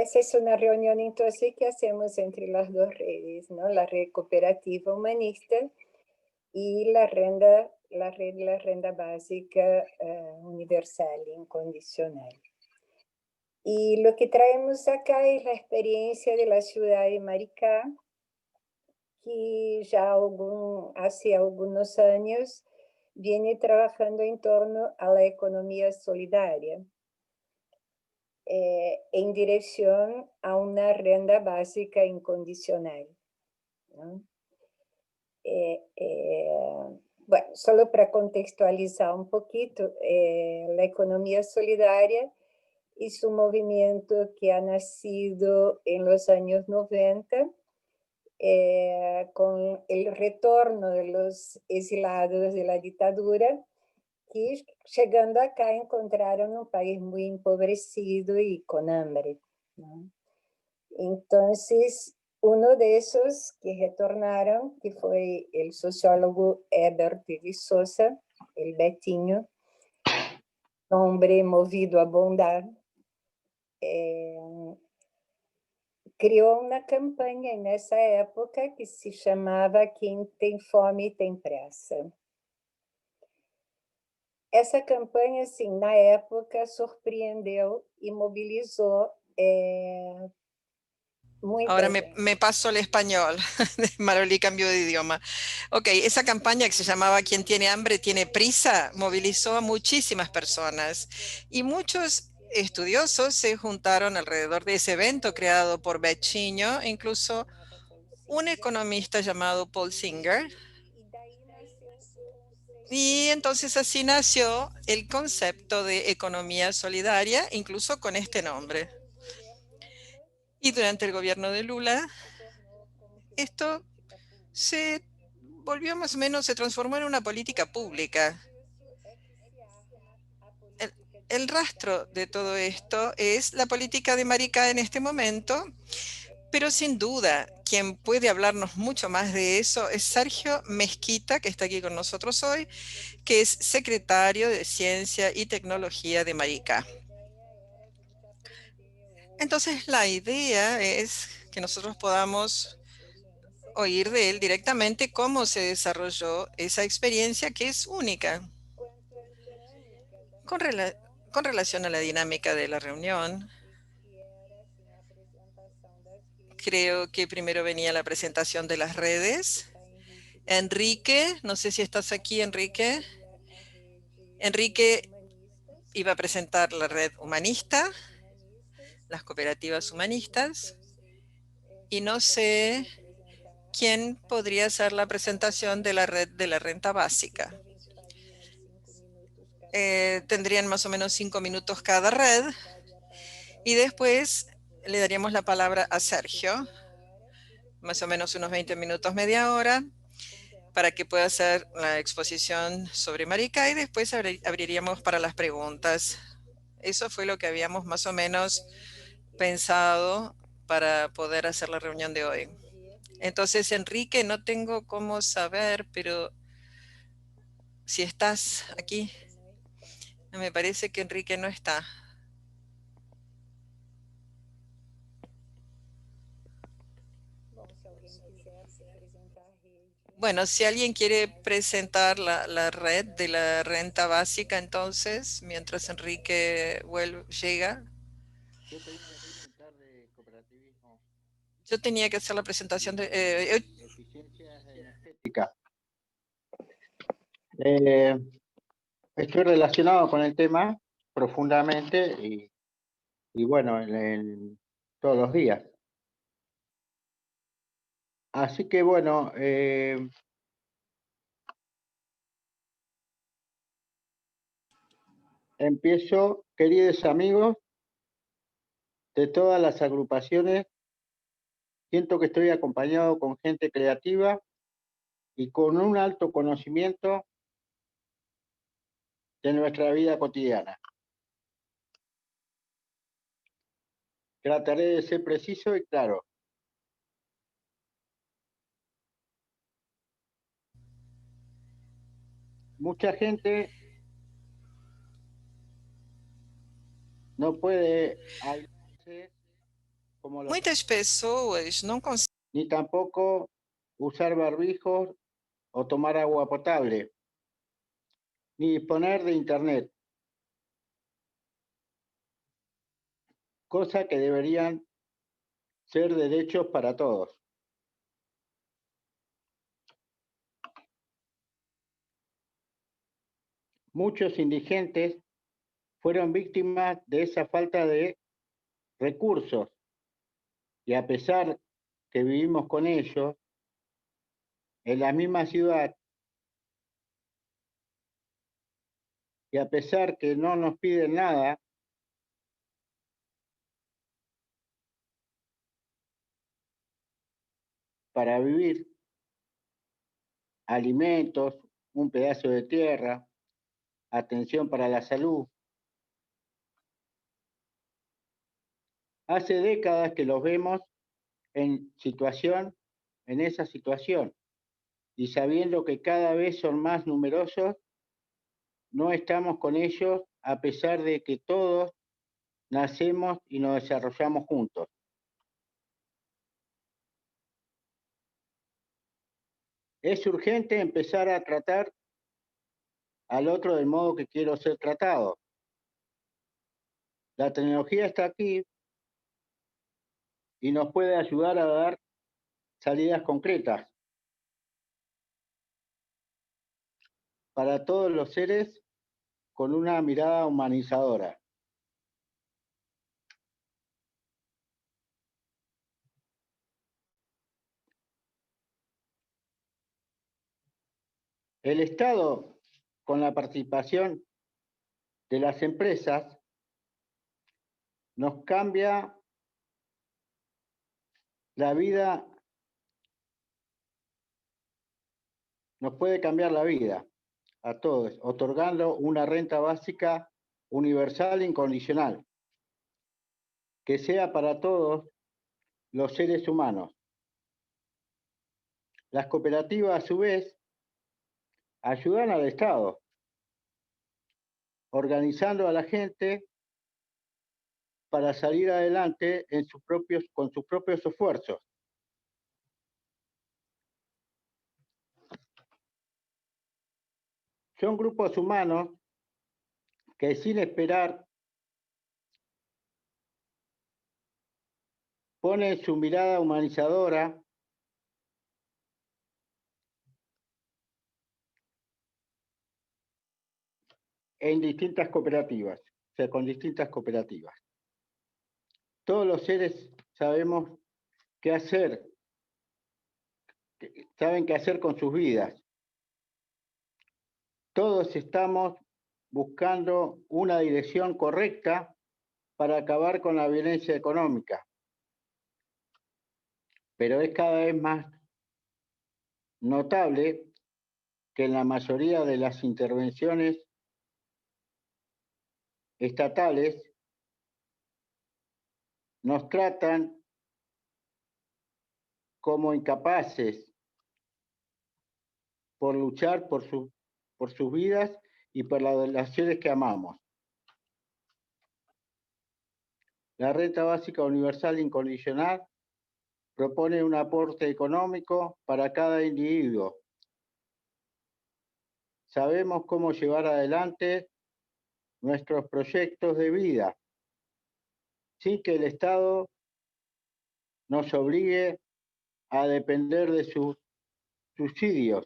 esa es una reunión entonces que hacemos entre las dos redes, ¿no? La red cooperativa humanista y la renda básica universal e incondicional. Y lo que traemos acá es la experiencia de la ciudad de Maricá, que ya hace algunos años viene trabajando en torno a la economía solidaria, en dirección a una renta básica incondicional, ¿no? Bueno, solo para contextualizar un poquito, la economía solidaria es un movimiento que ha nacido en los años 90 con el retorno de los exilados de la dictadura que llegando acá encontraron un país muy empobrecido y con hambre, ¿no? Entonces, uno de esos que retornaron, que fue el sociólogo Herbert de Souza, el Betinho, hombre movido a bondad, criou uma campanha nessa época que se chamava Quem tem fome tem pressa. Essa campanha, assim, na época, surpreendeu e mobilizou muita Ahora gente. me paso al español. Marolí cambió de idioma. Ok, esa campaña que se llamaba Quien tiene hambre tiene prisa movilizó a muchísimas personas y muchos estudiosos se juntaron alrededor de ese evento creado por Bechinho, incluso un economista llamado Paul Singer. Y entonces así nació el concepto de economía solidaria, incluso con este nombre. Y durante el gobierno de Lula, esto se volvió más o menos, se transformó en una política pública. El rastro de todo esto es la política de Maricá en este momento, pero sin duda, quien puede hablarnos mucho más de eso es Sergio Mezquita, que está aquí con nosotros hoy, que es secretario de Ciencia y Tecnología de Maricá. Entonces, la idea es que nosotros podamos oír de él directamente cómo se desarrolló esa experiencia que es única. Con, con relación a la dinámica de la reunión, creo que primero venía la presentación de las redes. Enrique, no sé si estás aquí, Enrique. Enrique iba a presentar la red humanista, las cooperativas humanistas, y no sé quién podría hacer la presentación de la red de la renta básica. Tendrían más o menos 5 minutos cada red, y después le daríamos la palabra a Sergio, más o menos unos 20 minutos, media hora, para que pueda hacer la exposición sobre Maricá y después abriríamos para las preguntas. Eso fue lo que habíamos más o menos pensado para poder hacer la reunión de hoy. Entonces, Enrique, no tengo cómo saber, pero si estás aquí, me parece que Enrique no está. Bueno, si alguien quiere presentar la red de la renta básica, entonces, mientras Enrique llega. Yo tenía que presentar de cooperativismo. Yo tenía que hacer la presentación de... Eficiencias energéticas. Estoy relacionado con el tema profundamente y bueno, todos los días. Así que bueno, empiezo, queridos amigos de todas las agrupaciones. Siento que estoy acompañado con gente creativa y con un alto conocimiento de nuestra vida cotidiana. Trataré de ser preciso y claro. Mucha gente no puede aislarse Muitas pessoas não conseguem. Ni tampoco usar barbijos o tomar agua potable, ni disponer de internet, cosa que deberían ser derechos para todos. Muchos indigentes fueron víctimas de esa falta de recursos y a pesar que vivimos con ellos en la misma ciudad y a pesar que no nos piden nada, para vivir, alimentos, un pedazo de tierra, atención para la salud. Hace décadas que los vemos en esa situación, y sabiendo que cada vez son más numerosos, no estamos con ellos a pesar de que todos nacemos y nos desarrollamos juntos. Es urgente empezar a tratar al otro del modo que quiero ser tratado. La tecnología está aquí y nos puede ayudar a dar salidas concretas para todos los seres con una mirada humanizadora. El Estado, con la participación de las empresas, nos cambia la vida, nos puede cambiar la vida a todos, otorgando una renta básica universal e incondicional, que sea para todos los seres humanos. Las cooperativas, a su vez, ayudan al Estado, organizando a la gente para salir adelante con sus propios esfuerzos. Son grupos humanos que sin esperar ponen su mirada humanizadora en distintas cooperativas, o sea, con distintas cooperativas. Todos los seres sabemos qué hacer, saben qué hacer con sus vidas. Todos estamos buscando una dirección correcta para acabar con la violencia económica. Pero es cada vez más notable que en la mayoría de las intervenciones estatales nos tratan como incapaces por luchar por sus vidas y por las relaciones que amamos. La renta básica universal incondicional propone un aporte económico para cada individuo. Sabemos cómo llevar adelante nuestros proyectos de vida sin que el Estado nos obligue a depender de sus subsidios.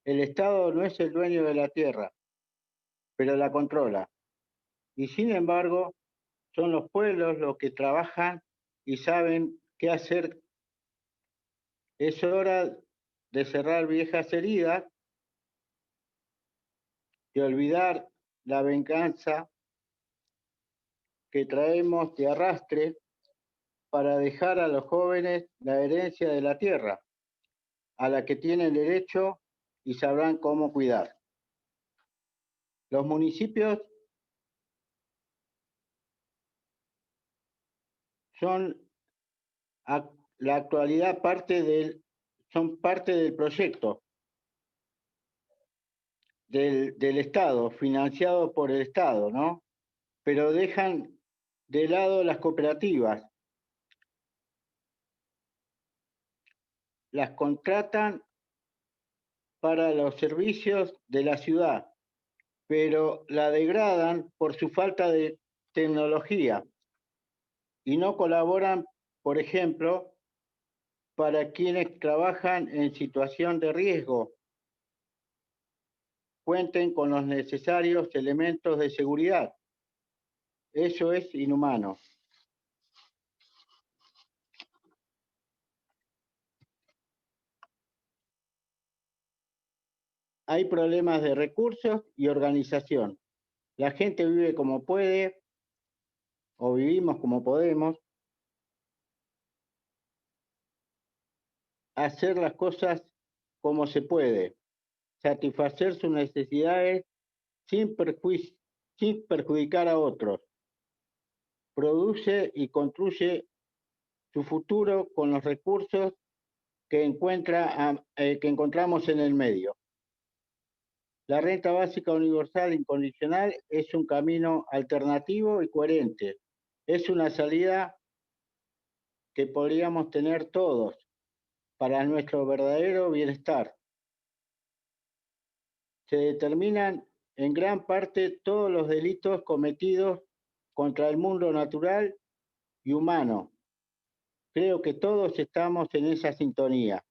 El Estado no es el dueño de la tierra, pero la controla. Y sin embargo, son los pueblos los que trabajan y saben qué hacer. Es hora de cerrar viejas heridas, de olvidar la venganza que traemos de arrastre para dejar a los jóvenes la herencia de la tierra, a la que tienen derecho y sabrán cómo cuidar. Los municipios son la actualidad son parte del proyecto del Estado, financiado por el Estado, ¿no? pero dejan de lado las cooperativas. Las contratan para los servicios de la ciudad, pero la degradan por su falta de tecnología y no colaboran, por ejemplo, para quienes trabajan en situación de riesgo, cuenten con los necesarios elementos de seguridad. Eso es inhumano. Hay problemas de recursos y organización. La gente vive como puede, o vivimos como podemos, hacer las cosas como se puede, satisfacer sus necesidades sin perjudicar a otros. Produce y construye su futuro con los recursos que encontramos en el medio. La renta básica universal incondicional es un camino alternativo y coherente. Es una salida que podríamos tener todos para nuestro verdadero bienestar. Se determinan en gran parte todos los delitos cometidos contra el mundo natural y humano. Creo que todos estamos en esa sintonía.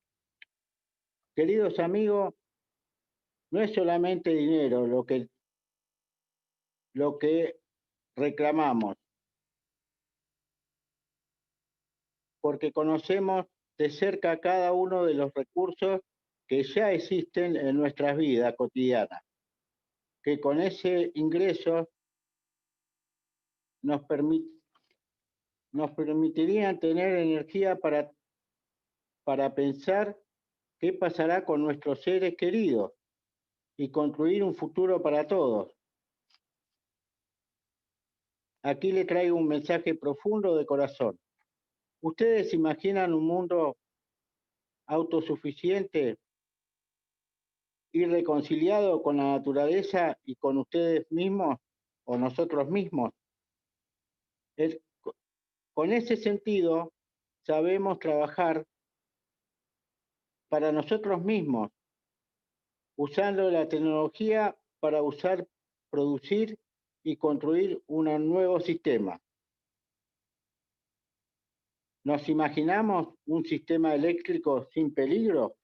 Queridos amigos, no es solamente dinero lo que reclamamos, porque conocemos de cerca cada uno de los recursos que ya existen en nuestras vidas cotidianas, que con ese ingreso nos permitirían tener energía para pensar qué pasará con nuestros seres queridos y construir un futuro para todos. Aquí le traigo un mensaje profundo de corazón. ¿Ustedes imaginan un mundo autosuficiente y reconciliado con la naturaleza y con ustedes mismos o nosotros mismos? Con ese sentido, sabemos trabajar para nosotros mismos, usando la tecnología para producir y construir un nuevo sistema. ¿Nos imaginamos un sistema eléctrico sin peligro?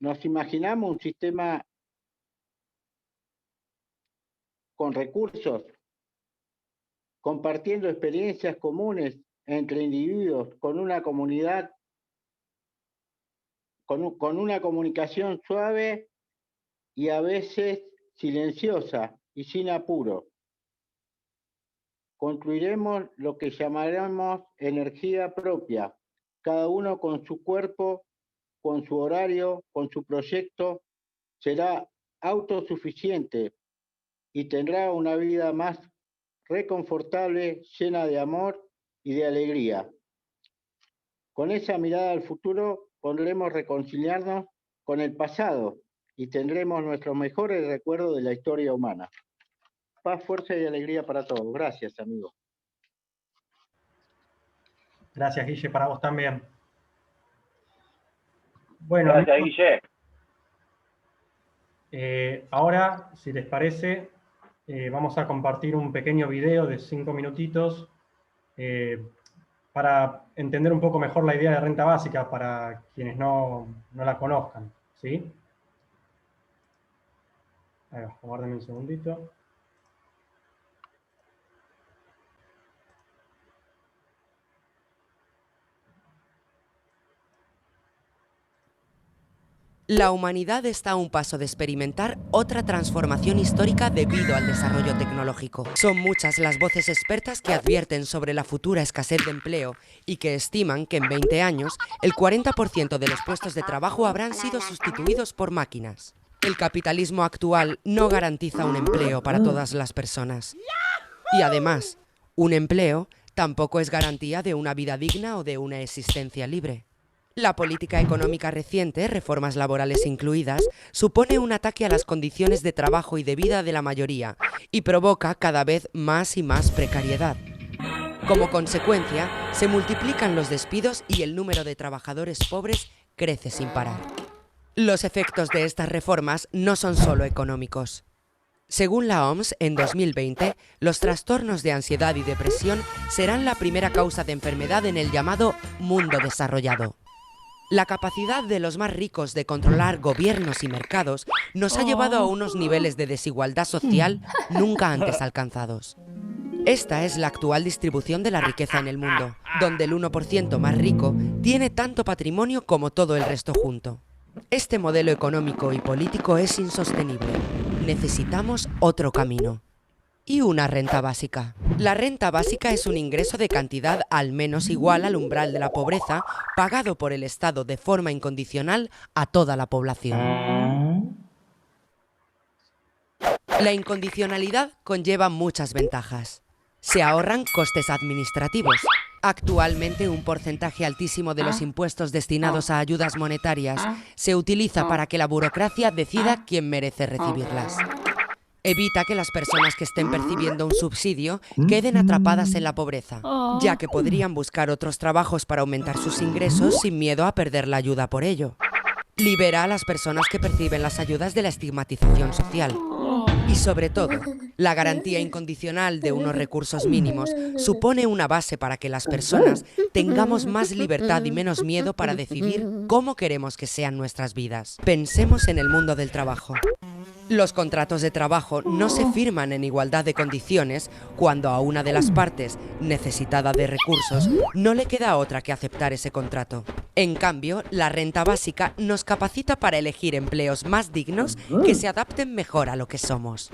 ¿Nos imaginamos un sistema con recursos, compartiendo experiencias comunes entre individuos, con una comunidad, con una comunicación suave y a veces silenciosa y sin apuro? Construiremos lo que llamaremos energía propia, cada uno con su cuerpo, con su horario, con su proyecto, será autosuficiente y tendrá una vida más reconfortable, llena de amor y de alegría. Con esa mirada al futuro podremos reconciliarnos con el pasado y tendremos nuestros mejores recuerdos de la historia humana. Paz, fuerza y alegría para todos. Gracias, amigo. Gracias, Guille, para vos también. Bueno, gracias, Guille. Ahora, si les parece, vamos a compartir un pequeño video de 5 minutitos para entender un poco mejor la idea de renta básica para quienes no la conozcan, ¿sí? Ahí va, aguárdenme un segundito. La humanidad está a un paso de experimentar otra transformación histórica debido al desarrollo tecnológico. Son muchas las voces expertas que advierten sobre la futura escasez de empleo y que estiman que en 20 años el 40% de los puestos de trabajo habrán sido sustituidos por máquinas. El capitalismo actual no garantiza un empleo para todas las personas. Y además, un empleo tampoco es garantía de una vida digna o de una existencia libre. La política económica reciente, reformas laborales incluidas, supone un ataque a las condiciones de trabajo y de vida de la mayoría y provoca cada vez más y más precariedad. Como consecuencia, se multiplican los despidos y el número de trabajadores pobres crece sin parar. Los efectos de estas reformas no son solo económicos. Según la OMS, en 2020, los trastornos de ansiedad y depresión serán la primera causa de enfermedad en el llamado mundo desarrollado. La capacidad de los más ricos de controlar gobiernos y mercados nos ha llevado a unos niveles de desigualdad social nunca antes alcanzados. Esta es la actual distribución de la riqueza en el mundo, donde el 1% más rico tiene tanto patrimonio como todo el resto junto. Este modelo económico y político es insostenible. Necesitamos otro camino. Y una renta básica. La renta básica es un ingreso de cantidad al menos igual al umbral de la pobreza, pagado por el Estado de forma incondicional a toda la población. La incondicionalidad conlleva muchas ventajas. Se ahorran costes administrativos. Actualmente, un porcentaje altísimo de los impuestos destinados a ayudas monetarias se utiliza para que la burocracia decida quién merece recibirlas. Evita que las personas que estén percibiendo un subsidio queden atrapadas en la pobreza, ya que podrían buscar otros trabajos para aumentar sus ingresos sin miedo a perder la ayuda por ello. Libera a las personas que perciben las ayudas de la estigmatización social. Y sobre todo, la garantía incondicional de unos recursos mínimos supone una base para que las personas tengamos más libertad y menos miedo para decidir cómo queremos que sean nuestras vidas. Pensemos en el mundo del trabajo. Los contratos de trabajo no se firman en igualdad de condiciones cuando a una de las partes, necesitada de recursos, no le queda otra que aceptar ese contrato. En cambio, la renta básica nos capacita para elegir empleos más dignos que se adapten mejor a lo que somos.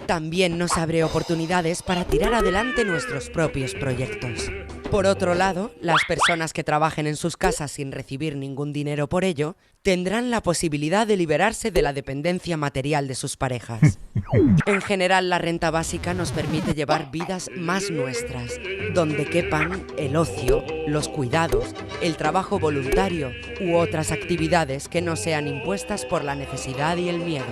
También nos abre oportunidades para tirar adelante nuestros propios proyectos. Por otro lado, las personas que trabajen en sus casas sin recibir ningún dinero por ello, tendrán la posibilidad de liberarse de la dependencia material de sus parejas. En general, la renta básica nos permite llevar vidas más nuestras, donde quepan el ocio, los cuidados, el trabajo voluntario u otras actividades que no sean impuestas por la necesidad y el miedo.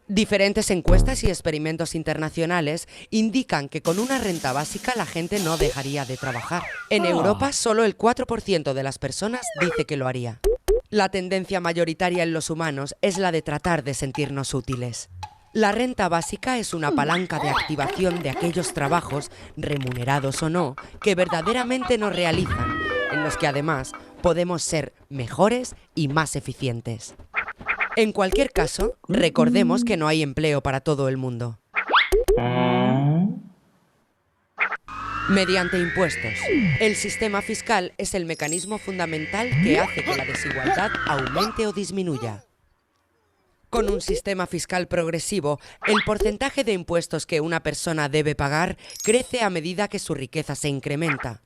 Diferentes encuestas y experimentos internacionales indican que con una renta básica la gente no dejaría de trabajar. En Europa, solo el 4% de las personas dice que lo haría. La tendencia mayoritaria en los humanos es la de tratar de sentirnos útiles. La renta básica es una palanca de activación de aquellos trabajos, remunerados o no, que verdaderamente nos realizan, en los que además podemos ser mejores y más eficientes. En cualquier caso, recordemos que no hay empleo para todo el mundo. Mediante impuestos. El sistema fiscal es el mecanismo fundamental que hace que la desigualdad aumente o disminuya. Con un sistema fiscal progresivo, el porcentaje de impuestos que una persona debe pagar crece a medida que su riqueza se incrementa.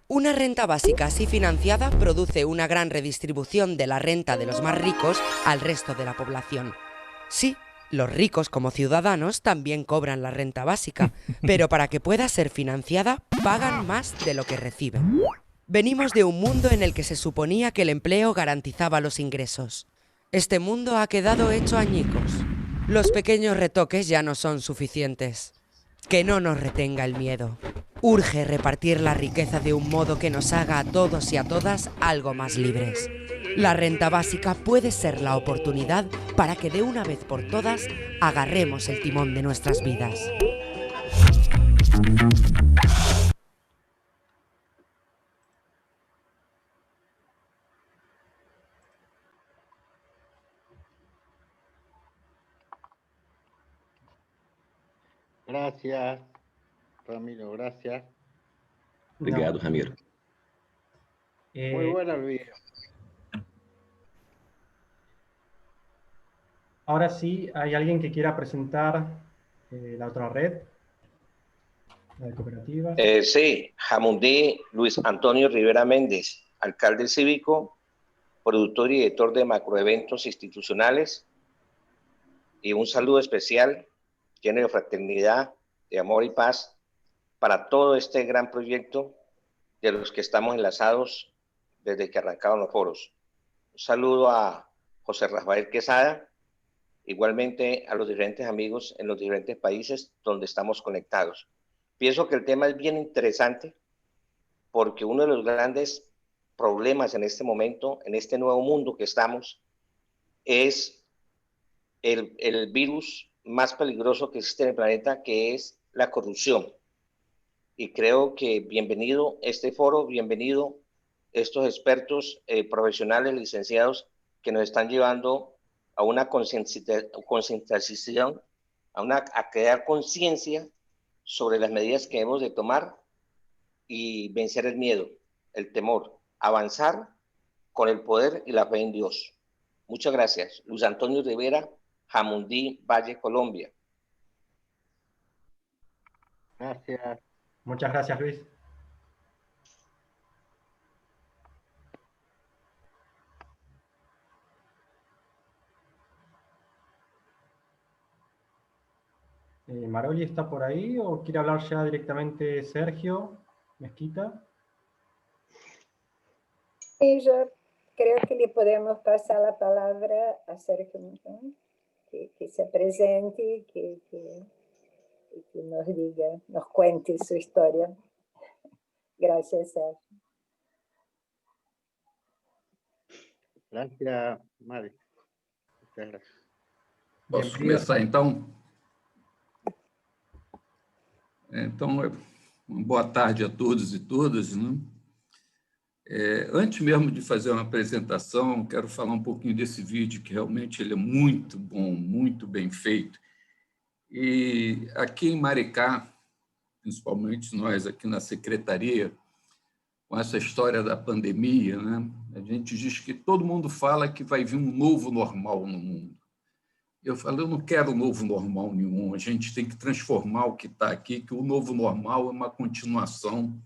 Una renta básica así financiada produce una gran redistribución de la renta de los más ricos al resto de la población. Sí, los ricos como ciudadanos también cobran la renta básica, pero para que pueda ser financiada pagan más de lo que reciben. Venimos de un mundo en el que se suponía que el empleo garantizaba los ingresos. Este mundo ha quedado hecho añicos. Los pequeños retoques ya no son suficientes. Que no nos retenga el miedo. Urge repartir la riqueza de un modo que nos haga a todos y a todas algo más libres. La renta básica puede ser la oportunidad para que de una vez por todas agarremos el timón de nuestras vidas. Gracias, Ramiro, gracias. Obrigado, Ramiro. Muy bueno el video. Ahora sí, ¿hay alguien que quiera presentar la otra red? La de cooperativas. Sí, Jamundí Luis Antonio Rivera Méndez, alcalde cívico, productor y director de macroeventos institucionales. Y un saludo especial, lleno de fraternidad, de amor y paz para todo este gran proyecto de los que estamos enlazados desde que arrancaron los foros. Un saludo a José Rafael Quesada, igualmente a los diferentes amigos en los diferentes países donde estamos conectados. Pienso que el tema es bien interesante porque uno de los grandes problemas en este momento, en este nuevo mundo que estamos, es el virus más peligroso que existe en el planeta, que es la corrupción. Y creo que bienvenido este foro, bienvenido estos expertos profesionales, licenciados, que nos están llevando a una concientización, a crear conciencia sobre las medidas que hemos de tomar y vencer el miedo, el temor, avanzar con el poder y la fe en Dios. Muchas gracias. Luis Antonio Rivera, Jamundí, Valle, Colombia. Gracias. Muchas gracias, Luis. ¿Maroli está por ahí o quiere hablar ya directamente Sergio Mezquita? Sí, yo creo que le podemos pasar la palabra a Sergio, que se presente, que nos diga, nos cuente su historia. Gracias, Sergio. Gracias, Mari. Muchas gracias. Posso começar, então? Então, boa tarde a todos e todas, né? Antes mesmo de fazer uma apresentação, quero falar um pouquinho desse vídeo, que realmente ele é muito bom, muito bem feito. E aqui em Maricá, principalmente nós aqui na Secretaria, com essa história da pandemia, né? A gente diz que todo mundo fala que vai vir um novo normal no mundo. Eu falo, eu não quero um novo normal nenhum, a gente tem que transformar o que está aqui, que o novo normal é uma continuação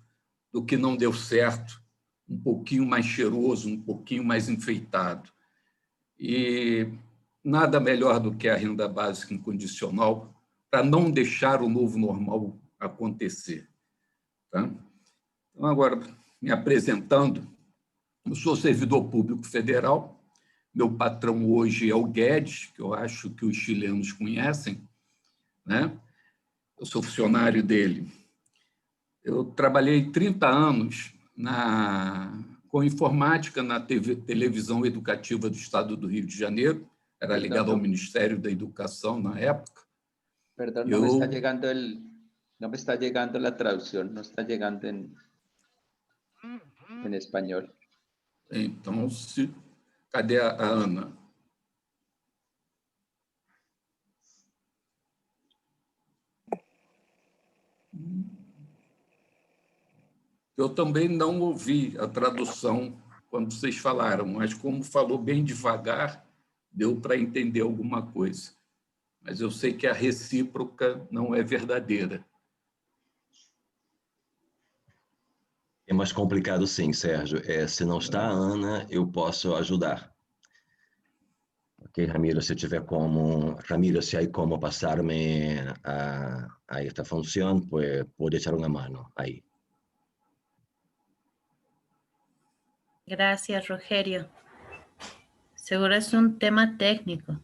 do que não deu certo, um pouquinho mais cheiroso, um pouquinho mais enfeitado. E nada melhor do que a renda básica incondicional para não deixar o novo normal acontecer. Tá? Então, agora, me apresentando, eu sou servidor público federal. Meu patrão hoje é o Guedes, que eu acho que os chilenos conhecem, né? Eu sou funcionário dele. Eu trabalhei 30 anos com informática na televisão educativa do Estado do Rio de Janeiro, era ligado ao Ministério da Educação na época. Perdão, não me está llegando la traducción, no está llegando en español. Então, cadê a Ana? Eu também não ouvi a tradução quando vocês falaram, mas como falou bem devagar, deu para entender alguma coisa. Mas eu sei que a recíproca não é verdadeira. É mais complicado sim, Sérgio. Se não está a Ana, eu posso ajudar. Ok, Ramiro, se tiver como... Ramiro, se hay como pasarme a esta función, pues puede echar una mano ahí. Gracias, Rogerio. Seguro es un tema técnico.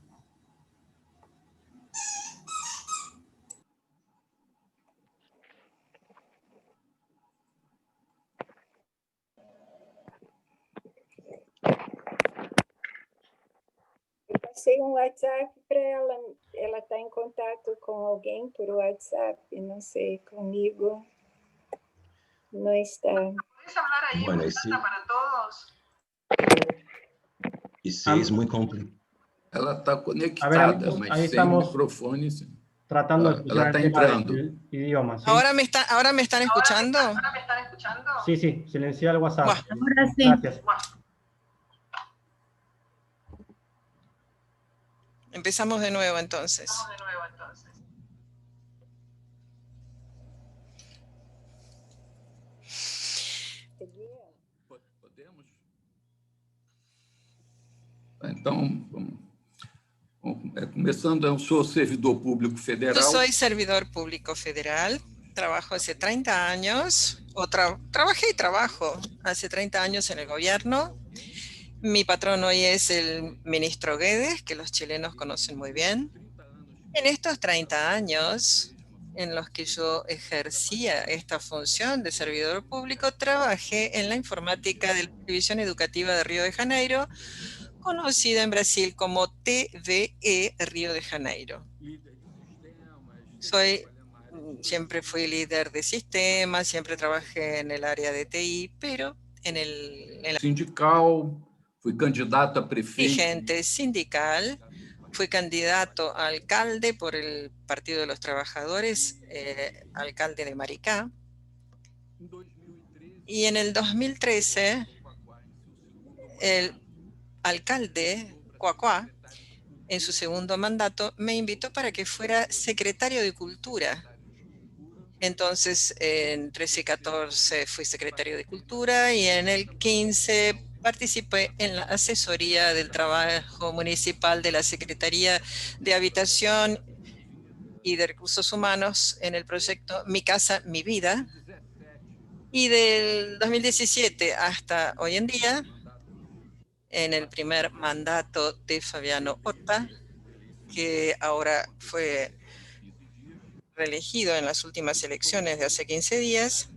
Passei WhatsApp para ela. Ela está em contato com alguém por WhatsApp, não sei, comigo. Não está. ¿Puedes hablar ahí Bueno, en voz alta para todos? E se é muito complicado. Ela está conectada, mas ahí sem microfone. Tratando de ela está entrando. Idioma, ¿sí? ¿Ahora me están escuchando? ¿Ahora me están escuchando? Sí, sí, silencia el WhatsApp. Ahora sí. Gracias. Empezamos de nuevo entonces. Podemos? Então, começando, eu sou servidor público federal. Yo soy servidor público federal. trabajo hace 30 años, trabajé y trabajo hace 30 años en el gobierno. Mi patrón hoy es el ministro Guedes, que los chilenos conocen muy bien. En estos 30 años en los que yo ejercía esta función de servidor público, trabajé en la informática de la División Educativa de Río de Janeiro, conocida en Brasil como TVE Río de Janeiro. Siempre fui líder de sistemas, siempre trabajé en el área de TI, pero en el sindical, fui candidato a prefeito. Dirigente sindical, fui candidato a alcalde por el Partido de los Trabajadores, alcalde de Maricá. Y en el 2013, el alcalde Cuacuá, en su segundo mandato, me invitó para que fuera secretario de Cultura. Entonces, en 13 y 14 fui secretario de Cultura y en el 15 participé en la asesoría del trabajo municipal de la Secretaría de Habitación y de Recursos Humanos en el proyecto Mi Casa, Mi Vida. Y del 2017 hasta hoy en día, en el primer mandato de Fabiano Horta, que ahora fue reelegido en las últimas elecciones de hace 15 días,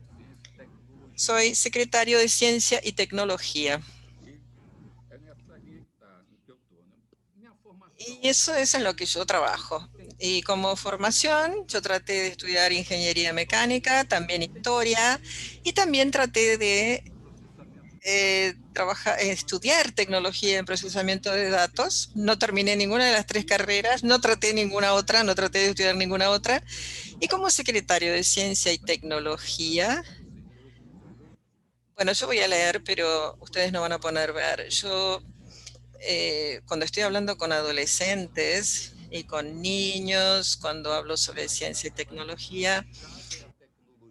soy secretario de Ciencia y Tecnología. Y eso es en lo que yo trabajo. Y como formación, yo traté de estudiar ingeniería mecánica, también historia, y también traté de estudiar tecnología en procesamiento de datos. No terminé ninguna de las 3 carreras, no traté ninguna otra, no traté de estudiar ninguna otra. Y como secretario de Ciencia y Tecnología, bueno, yo voy a leer, pero ustedes no van a poder ver. Yo, cuando estoy hablando con adolescentes y con niños, cuando hablo sobre ciencia y tecnología,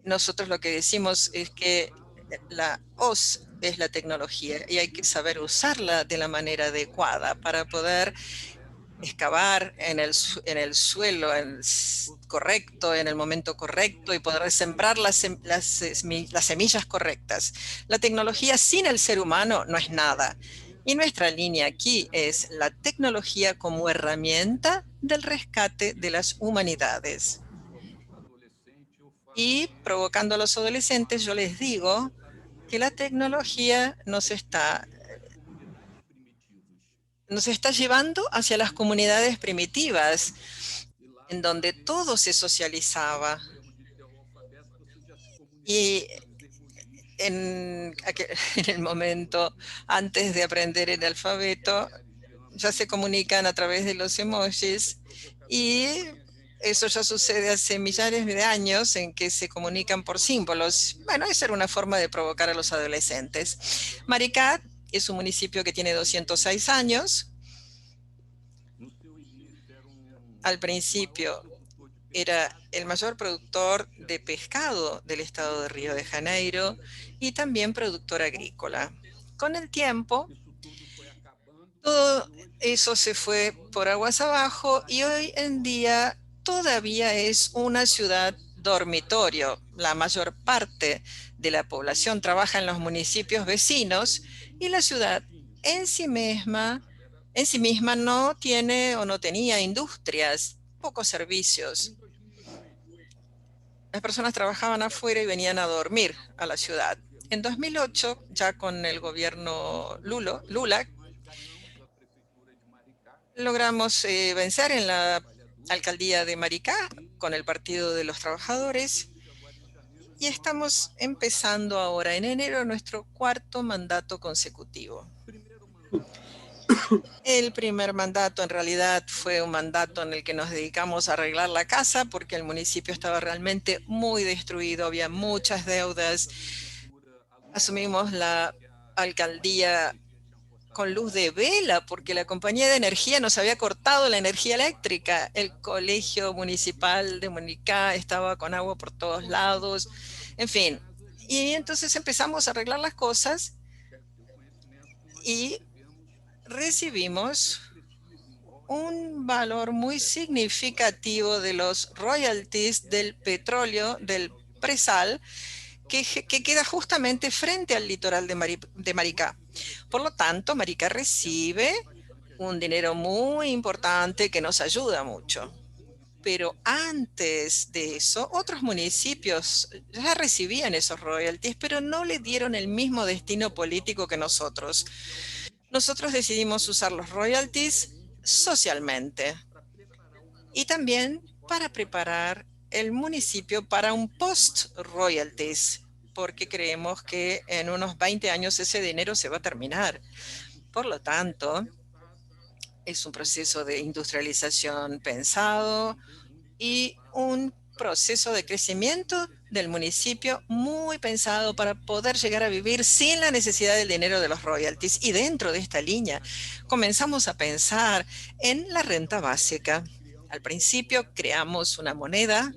nosotros lo que decimos es que la OS es la tecnología y hay que saber usarla de la manera adecuada para poder excavar en el suelo correcto, en el momento correcto y poder sembrar las semillas correctas. La tecnología sin el ser humano no es nada. Y nuestra línea aquí es la tecnología como herramienta del rescate de las humanidades. Y provocando a los adolescentes, yo les digo que la tecnología nos está llevando hacia las comunidades primitivas, en donde todo se socializaba. Y en el momento antes de aprender el alfabeto, ya se comunican a través de los emojis y eso ya sucede hace millares de años en que se comunican por símbolos. Bueno, esa era una forma de provocar a los adolescentes. Maricá es un municipio que tiene 206 años. Al principio era el mayor productor de pescado del estado de Río de Janeiro y también productor agrícola. Con el tiempo, todo eso se fue por aguas abajo y hoy en día todavía es una ciudad dormitorio. La mayor parte de la población trabaja en los municipios vecinos y la ciudad en sí misma no tiene o no tenía industrias, pocos servicios. Las personas trabajaban afuera y venían a dormir a la ciudad. En 2008, ya con el gobierno Lula, logramos vencer en la alcaldía de Maricá con el Partido de los Trabajadores y estamos empezando ahora en enero nuestro 4º mandato consecutivo. El primer mandato en realidad fue un mandato en el que nos dedicamos a arreglar la casa porque el municipio estaba realmente muy destruido, había muchas deudas. Asumimos la alcaldía con luz de vela porque la compañía de energía nos había cortado la energía eléctrica. El colegio municipal de Maricá estaba con agua por todos lados, en fin. Y entonces empezamos a arreglar las cosas y recibimos un valor muy significativo de los royalties del petróleo, del presal, que queda justamente frente al litoral de Maricá. Por lo tanto, Maricá recibe un dinero muy importante que nos ayuda mucho. Pero antes de eso, otros municipios ya recibían esos royalties, pero no le dieron el mismo destino político que nosotros. Nosotros decidimos usar los royalties socialmente y también para preparar el municipio para un post-royalties, porque creemos que en unos 20 años ese dinero se va a terminar. Por lo tanto, es un proceso de industrialización pensado y un proceso de crecimiento del municipio muy pensado para poder llegar a vivir sin la necesidad del dinero de los royalties. Y dentro de esta línea comenzamos a pensar en la renta básica. Al principio creamos una moneda,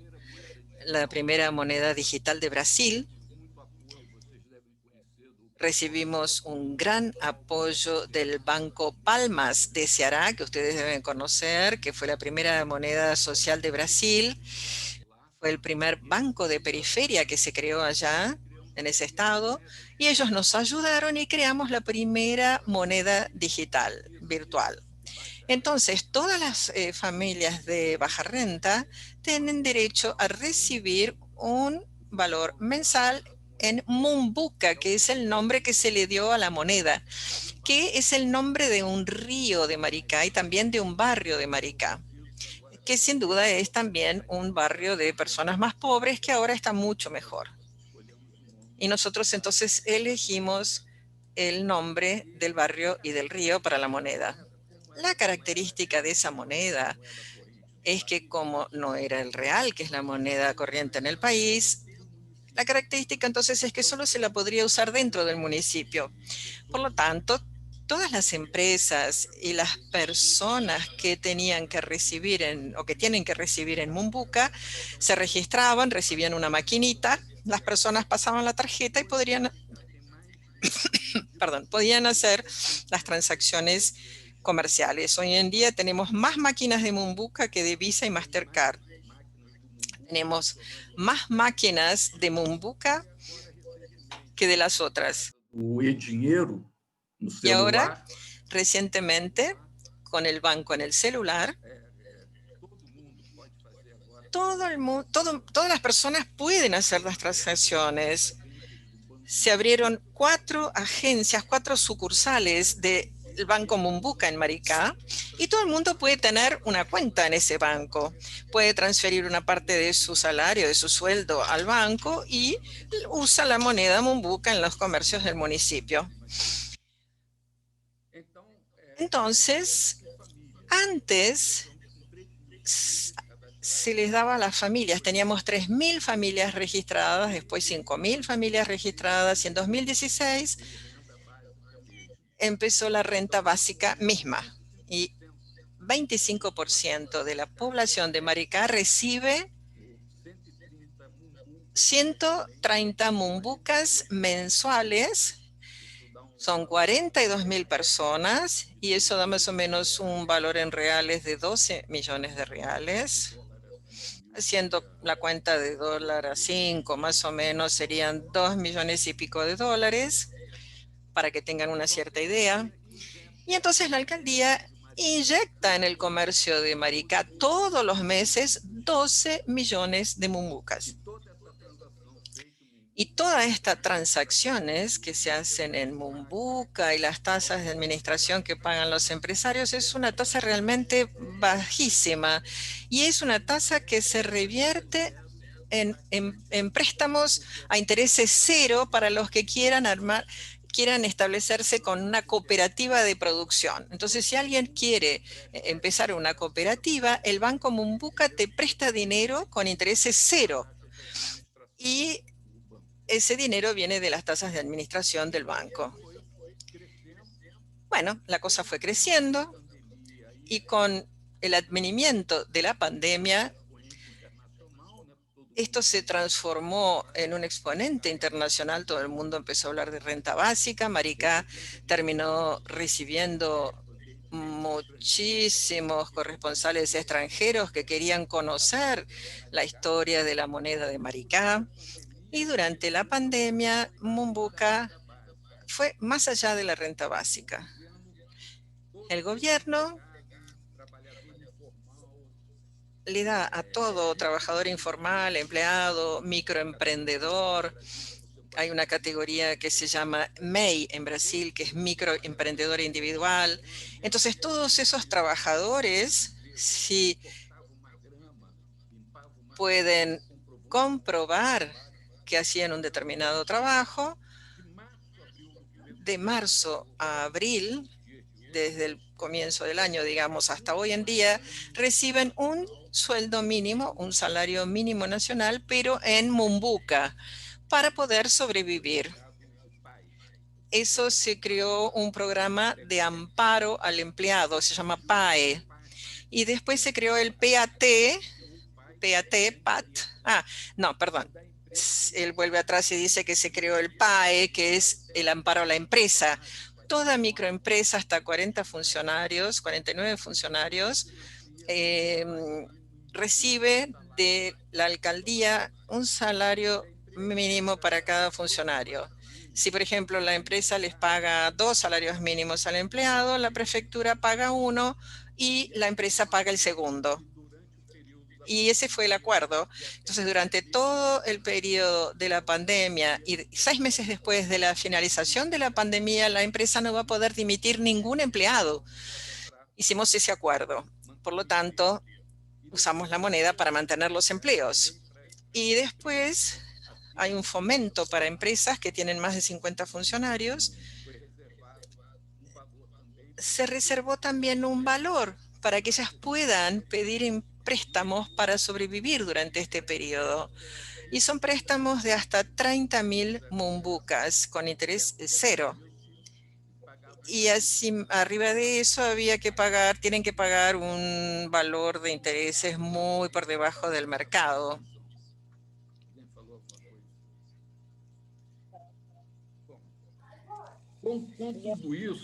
la primera moneda digital de Brasil. Recibimos un gran apoyo del Banco Palmas de Ceará, que ustedes deben conocer, que fue la primera moneda social de Brasil. Fue el primer banco de periferia que se creó allá, en ese estado, y ellos nos ayudaron y creamos la primera moneda digital, virtual. Entonces, todas las familias de baja renta tienen derecho a recibir un valor mensual en Mumbuca, que es el nombre que se le dio a la moneda, que es el nombre de un río de Maricá y también de un barrio de Maricá, que sin duda es también un barrio de personas más pobres que ahora está mucho mejor. Y nosotros entonces elegimos el nombre del barrio y del río para la moneda. La característica de esa moneda es que como no era el real, que es la moneda corriente en el país, la característica entonces es que solo se la podría usar dentro del municipio. Por lo tanto, todas las empresas y las personas que tenían que recibir o que tienen que recibir en Mumbuca se registraban, recibían una maquinita, las personas pasaban la tarjeta y podían hacer las transacciones comerciales. Hoy en día tenemos más máquinas de Mumbuca que de Visa y Mastercard. Tenemos más máquinas de Mumbuca que de las otras. Y ahora, recientemente, con el banco en el celular, todas las personas pueden hacer las transacciones. Se abrieron 4 agencias, 4 sucursales del Banco Mumbuca en Maricá, y todo el mundo puede tener una cuenta en ese banco. Puede transferir una parte de su salario, de su sueldo al banco y usa la moneda Mumbuca en los comercios del municipio. Entonces, antes se les daba a las familias, teníamos 3.000 familias registradas, después 5.000 familias registradas, y en 2016 empezó la renta básica misma, y 25% de la población de Maricá recibe 130 mumbucas mensuales. Son 42.000 personas y eso da más o menos un valor en reales de 12 millones de reales. Haciendo la cuenta de dólar a 5, más o menos serían 2 millones y pico de dólares, para que tengan una cierta idea. Y entonces la alcaldía inyecta en el comercio de Maricá todos los meses 12 millones de mumbucas. Y todas estas transacciones que se hacen en Mumbuca y las tasas de administración que pagan los empresarios es una tasa realmente bajísima, y es una tasa que se revierte en préstamos a intereses cero para los que quieran establecerse con una cooperativa de producción. Entonces, si alguien quiere empezar una cooperativa, el Banco Mumbuca te presta dinero con intereses cero. Y ese dinero viene de las tasas de administración del banco. Bueno, la cosa fue creciendo y con el advenimiento de la pandemia, esto se transformó en un exponente internacional. Todo el mundo empezó a hablar de renta básica. Maricá terminó recibiendo muchísimos corresponsales extranjeros que querían conocer la historia de la moneda de Maricá. Y durante la pandemia, Mumbuca fue más allá de la renta básica. El gobierno le da a todo trabajador informal, empleado, microemprendedor. Hay una categoría que se llama MEI en Brasil, que es microemprendedor individual. Entonces, todos esos trabajadores, si pueden comprobar que hacían un determinado trabajo, de marzo a abril, desde el comienzo del año, digamos, hasta hoy en día, reciben un sueldo mínimo, un salario mínimo nacional, pero en Mumbuca, para poder sobrevivir. Eso se creó un programa de amparo al empleado, se llama PAE. Y después se creó el PAT, él vuelve atrás y dice que se creó el PAE, que es el amparo a la empresa. Toda microempresa hasta 40 funcionarios, 49 funcionarios, recibe de la alcaldía un salario mínimo para cada funcionario. Si, por ejemplo, la empresa les paga 2 salarios mínimos al empleado, la prefectura paga 1 y la empresa paga el segundo. Y ese fue el acuerdo. Entonces, durante todo el periodo de la pandemia y 6 meses después de la finalización de la pandemia, la empresa no va a poder dimitir ningún empleado. Hicimos ese acuerdo. Por lo tanto, usamos la moneda para mantener los empleos. Y después hay un fomento para empresas que tienen más de 50 funcionarios. Se reservó también un valor para que ellas puedan pedir préstamos para sobrevivir durante este periodo. Y son préstamos de hasta 30.000 mumbucas con interés cero. Y así, arriba de eso tienen que pagar un valor de intereses muy por debajo del mercado.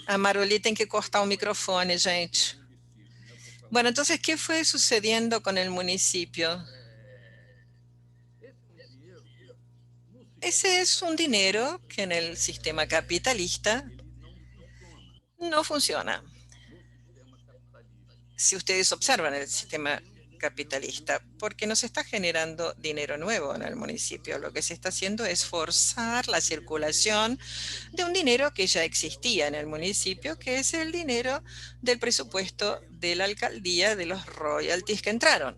A Maruli tem que cortar o microfone, gente. Bueno, entonces, ¿qué fue sucediendo con el municipio? Ese es un dinero que en el sistema capitalista no funciona. Si ustedes observan el sistema capitalista, porque no se está generando dinero nuevo en el municipio. Lo que se está haciendo es forzar la circulación de un dinero que ya existía en el municipio, que es el dinero del presupuesto de la alcaldía de los royalties que entraron.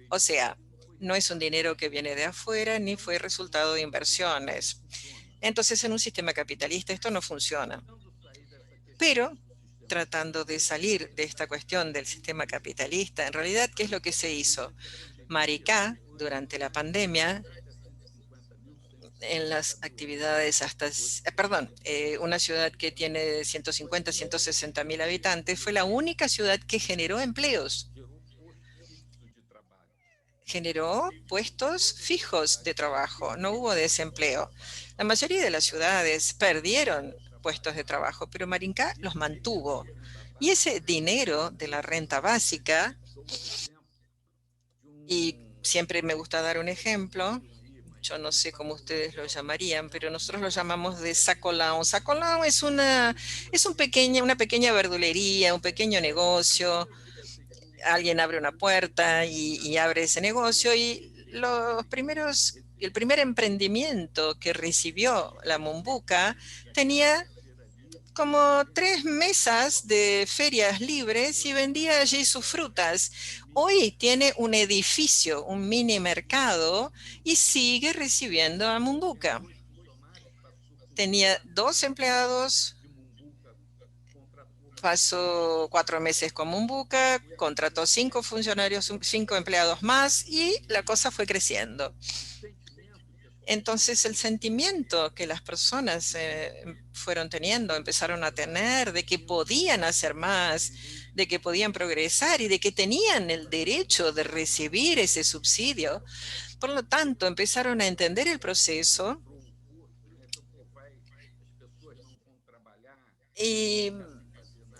O sea, no es un dinero que viene de afuera ni fue resultado de inversiones. Entonces, en un sistema capitalista esto no funciona. Pero tratando de salir de esta cuestión del sistema capitalista, en realidad, ¿qué es lo que se hizo? Maricá, durante la pandemia, en las actividades una ciudad que tiene 150, 160.000 habitantes, fue la única ciudad que generó empleos. Generó puestos fijos de trabajo, no hubo desempleo. La mayoría de las ciudades perdieron puestos de trabajo, pero Maricá los mantuvo. Y ese dinero de la renta básica, y siempre me gusta dar un ejemplo, yo no sé cómo ustedes lo llamarían, pero nosotros lo llamamos de sacolão. Sacolão es una pequeña verdulería, un pequeño negocio. Alguien abre una puerta y abre ese negocio, y el primer emprendimiento que recibió la Mumbuca tenía como 3 mesas de ferias libres y vendía allí sus frutas. Hoy tiene un edificio, un mini mercado, y sigue recibiendo a Mumbuca. Tenía 2 empleados, pasó 4 meses con Mumbuca, contrató 5 funcionarios, 5 empleados más, y la cosa fue creciendo. Entonces, el sentimiento que las personas empezaron a tener de que podían hacer más, de que podían progresar y de que tenían el derecho de recibir ese subsidio. Por lo tanto, empezaron a entender el proceso y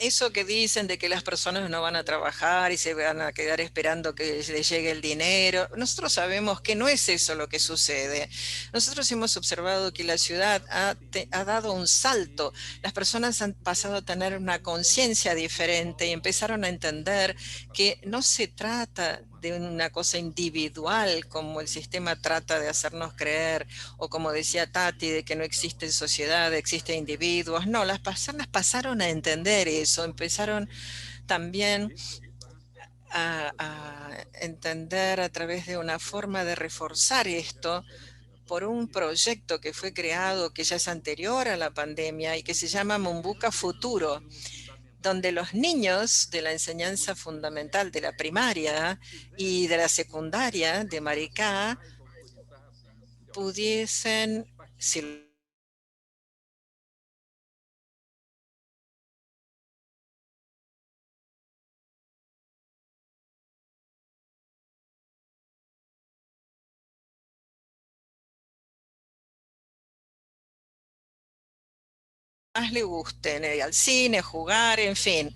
eso que dicen de que las personas no van a trabajar y se van a quedar esperando que les llegue el dinero, nosotros sabemos que no es eso lo que sucede. Nosotros hemos observado que la ciudad ha dado un salto. Las personas han pasado a tener una conciencia diferente y empezaron a entender que no se trata de una cosa individual como el sistema trata de hacernos creer, o como decía Tati, de que no existe sociedad, existen individuos. No, las personas pasaron a entender eso, empezaron también a entender a través de una forma de reforzar esto por un proyecto que fue creado, que ya es anterior a la pandemia y que se llama Mumbuca Futuro, donde los niños de la enseñanza fundamental de la primaria y de la secundaria de Maricá pudiesen, si más le gusten, ir al cine, jugar, en fin.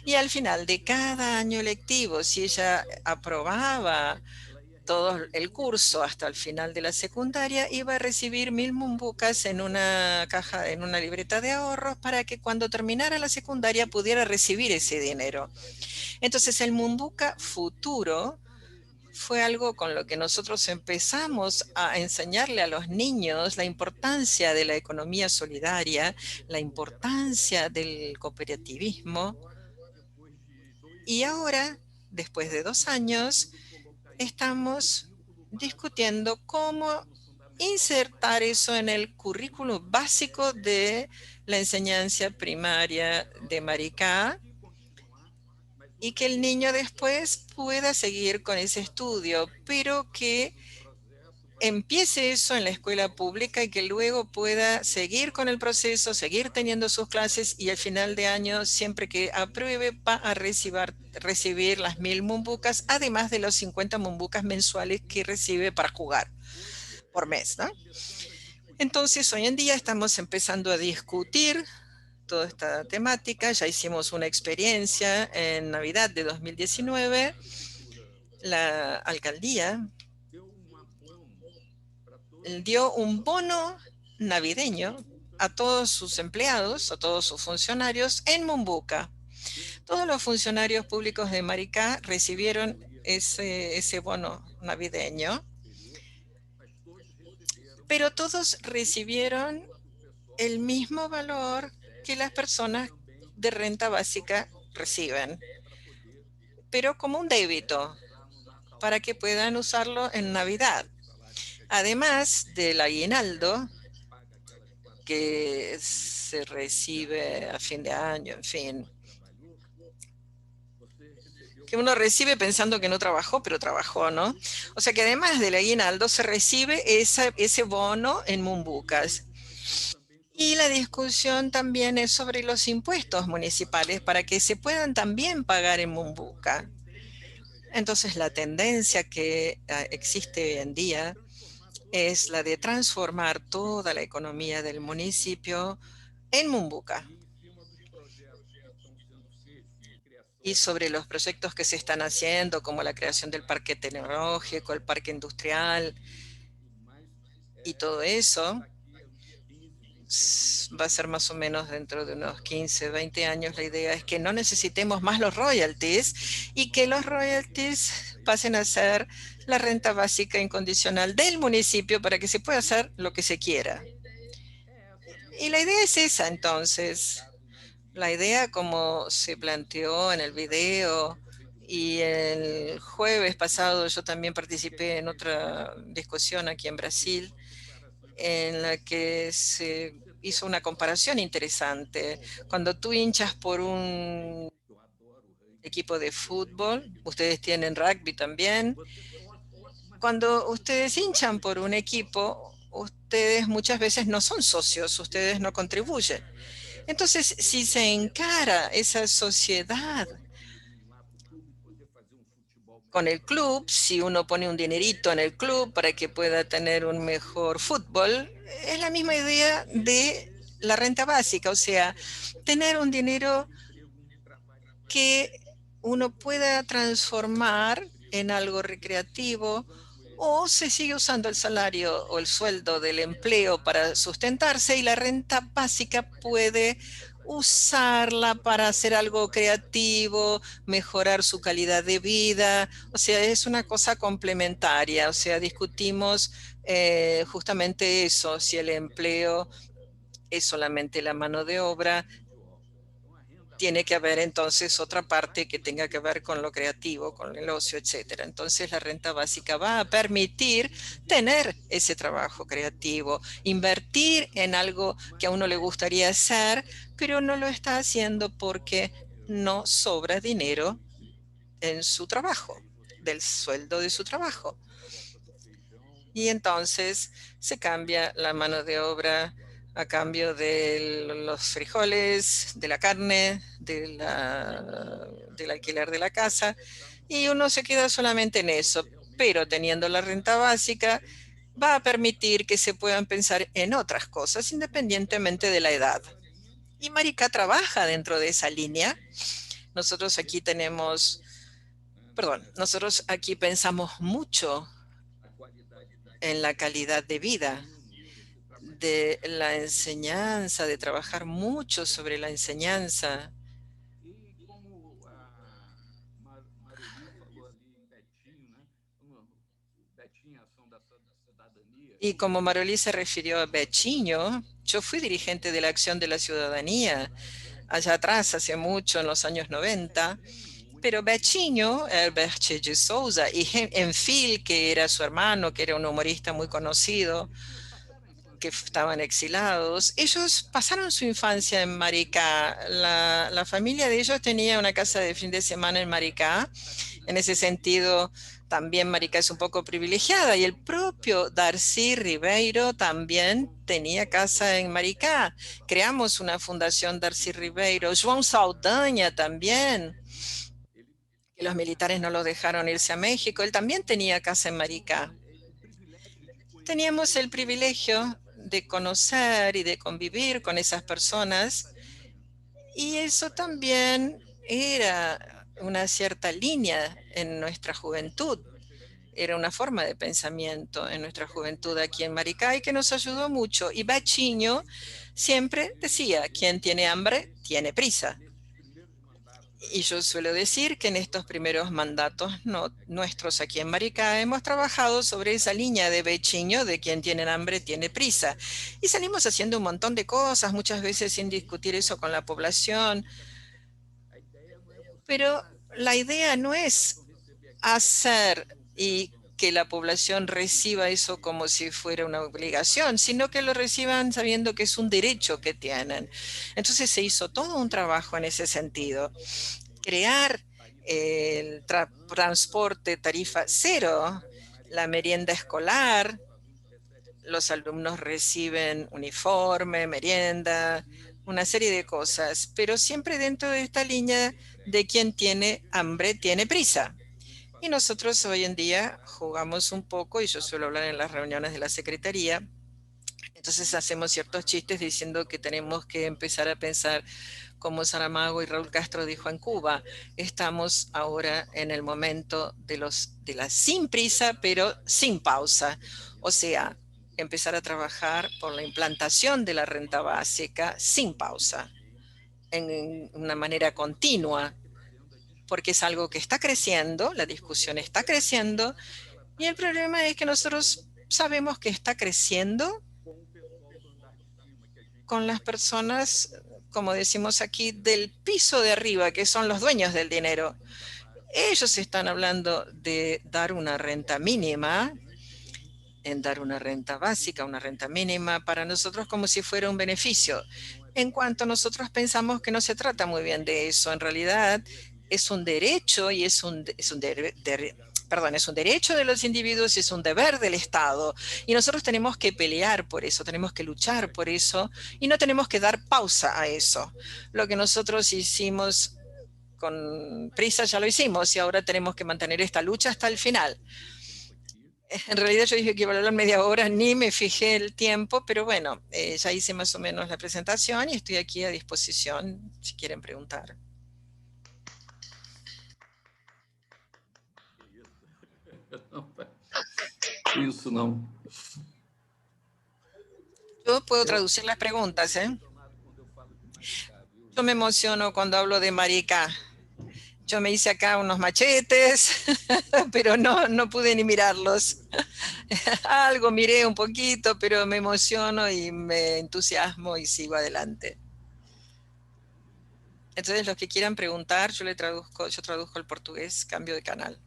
Y al final de cada año lectivo, si ella aprobaba todo el curso hasta el final de la secundaria, iba a recibir 1000 mumbucas en una caja, en una libreta de ahorros, para que cuando terminara la secundaria pudiera recibir ese dinero. Entonces el Mumbuca Futuro fue algo con lo que nosotros empezamos a enseñarle a los niños la importancia de la economía solidaria, la importancia del cooperativismo. Y ahora, después de 2 años, estamos discutiendo cómo insertar eso en el currículo básico de la enseñanza primaria de Maricá, y que el niño después pueda seguir con ese estudio, pero que empiece eso en la escuela pública y que luego pueda seguir con el proceso, seguir teniendo sus clases, y al final de año, siempre que apruebe, va a recibir las 1000 mumbucas, además de los 50 mumbucas mensuales que recibe para jugar por mes, ¿no? Entonces, hoy en día estamos empezando a discutir toda esta temática. Ya hicimos una experiencia en Navidad de 2019. La alcaldía dio un bono navideño a todos sus empleados, a todos sus funcionarios en Mumbuca. Todos los funcionarios públicos de Maricá recibieron ese bono navideño, pero todos recibieron el mismo valor que las personas de renta básica reciben, pero como un débito, para que puedan usarlo en Navidad. Además del aguinaldo que se recibe a fin de año, en fin, que uno recibe pensando que no trabajó, pero trabajó, ¿no? O sea que además del aguinaldo se recibe ese bono en mumbucas. Y la discusión también es sobre los impuestos municipales, para que se puedan también pagar en mumbuca. Entonces la tendencia que existe hoy en día es la de transformar toda la economía del municipio en mumbuca. Y sobre los proyectos que se están haciendo, como la creación del parque tecnológico, el parque industrial y todo eso, va a ser más o menos dentro de unos 15, 20 años. La idea es que no necesitemos más los royalties y que los royalties pasen a ser la renta básica incondicional del municipio, para que se pueda hacer lo que se quiera. Y la idea es esa, entonces. La idea, como se planteó en el video, y el jueves pasado yo también participé en otra discusión aquí en Brasil, en la que se hizo una comparación interesante. Cuando tú hinchas por un equipo de fútbol, ustedes tienen rugby también, cuando ustedes hinchan por un equipo, ustedes muchas veces no son socios, ustedes no contribuyen. Entonces, si se encara esa sociedad con el club, si uno pone un dinerito en el club para que pueda tener un mejor fútbol, es la misma idea de la renta básica, o sea, tener un dinero que uno pueda transformar en algo recreativo, o se sigue usando el salario o el sueldo del empleo para sustentarse y la renta básica puede usarla para hacer algo creativo, mejorar su calidad de vida. O sea, es una cosa complementaria. O sea, discutimos justamente eso, si el empleo es solamente la mano de obra, tiene que haber entonces otra parte que tenga que ver con lo creativo, con el ocio, etcétera. Entonces la renta básica va a permitir tener ese trabajo creativo, invertir en algo que a uno le gustaría hacer, pero no lo está haciendo porque no sobra dinero en su trabajo, del sueldo de su trabajo. Y entonces se cambia la mano de obra a cambio de los frijoles, de la carne, del alquiler de la casa, y uno se queda solamente en eso. Pero teniendo la renta básica, va a permitir que se puedan pensar en otras cosas, independientemente de la edad. Y Maricá trabaja dentro de esa línea. Nosotros aquí nosotros aquí pensamos mucho en la calidad de vida, de la enseñanza, de trabajar mucho sobre la enseñanza. Y como Marolí se refirió a Betinho, yo fui dirigente de la Acción de la Ciudadanía allá atrás, hace mucho, en los años 90, pero Betinho, Herbert de Souza, y Enfil, que era su hermano, que era un humorista muy conocido, que estaban exilados, ellos pasaron su infancia en Maricá. La familia de ellos tenía una casa de fin de semana en Maricá. En ese sentido, también Maricá es un poco privilegiada, y el propio Darcy Ribeiro también tenía casa en Maricá. Creamos una fundación Darcy Ribeiro. João Saldanha también, que los militares no lo dejaron irse a México, él también tenía casa en Maricá. Teníamos el privilegio de conocer y de convivir con esas personas, y eso también era una cierta línea en nuestra juventud, era una forma de pensamiento en nuestra juventud aquí en Maricá y que nos ayudó mucho. Y Betinho siempre decía, quien tiene hambre tiene prisa. Y yo suelo decir que en estos primeros mandatos nuestros aquí en Maricá hemos trabajado sobre esa línea de Betinho, de quien tiene hambre tiene prisa. Y salimos haciendo un montón de cosas, muchas veces sin discutir eso con la población. Pero la idea no es hacer y que la población reciba eso como si fuera una obligación, sino que lo reciban sabiendo que es un derecho que tienen. Entonces se hizo todo un trabajo en ese sentido. Crear el transporte tarifa cero, la merienda escolar, los alumnos reciben uniforme, merienda, una serie de cosas, pero siempre dentro de esta línea de quien tiene hambre tiene prisa. Y nosotros hoy en día jugamos un poco, y yo suelo hablar en las reuniones de la Secretaría, entonces hacemos ciertos chistes diciendo que tenemos que empezar a pensar como Saramago y Raúl Castro dijo en Cuba, estamos ahora en el momento de la sin prisa, pero sin pausa. O sea, empezar a trabajar por la implantación de la renta básica sin pausa, en una manera continua, porque es algo que está creciendo, la discusión está creciendo, y el problema es que nosotros sabemos que está creciendo con las personas, como decimos aquí, del piso de arriba, que son los dueños del dinero. Ellos están hablando de dar una renta mínima, en dar una renta básica, una renta mínima, para nosotros como si fuera un beneficio. En cuanto nosotros pensamos que no se trata muy bien de eso, en realidad es un derecho y es un derecho de los individuos y es un deber del Estado. Y nosotros tenemos que pelear por eso, tenemos que luchar por eso y no tenemos que dar pausa a eso. Lo que nosotros hicimos con prisa ya lo hicimos y ahora tenemos que mantener esta lucha hasta el final. En realidad yo dije que iba a hablar media hora, ni me fijé el tiempo, pero bueno, ya hice más o menos la presentación y estoy aquí a disposición si quieren preguntar. isso, não. Yo puedo traducir las preguntas, ¿eh? Yo me emociono cuando hablo de Maricá. Yo me hice acá unos machetes, pero no pude ni mirarlos. Algo miré un poquito, pero me emociono y me entusiasmo y sigo adelante. Entonces, los que quieran preguntar, yo traduzco al portugués, cambio de canal.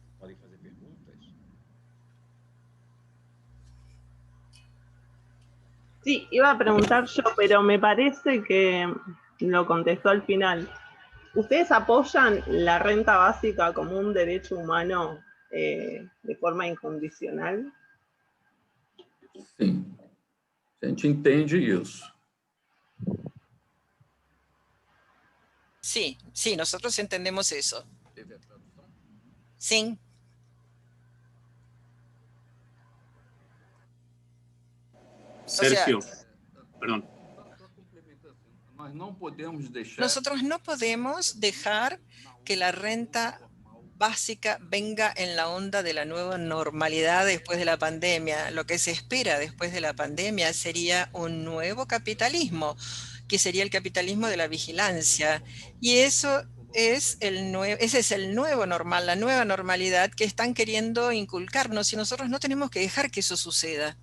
Sí, iba a preguntar yo, pero me parece que lo contestó al final. ¿Ustedes apoyan la renta básica como un derecho humano de forma incondicional? Sim, a gente entende isso. Sí, sí, nosotros entendemos eso. Sí. Sergio, perdón. Nosotros no podemos dejar que la renta básica venga en la onda de la nueva normalidad después de la pandemia. Lo que se espera después de la pandemia sería un nuevo capitalismo, que sería el capitalismo de la vigilancia. Y eso es ese es el nuevo normal, la nueva normalidad que están queriendo inculcarnos y nosotros no tenemos que dejar que eso suceda.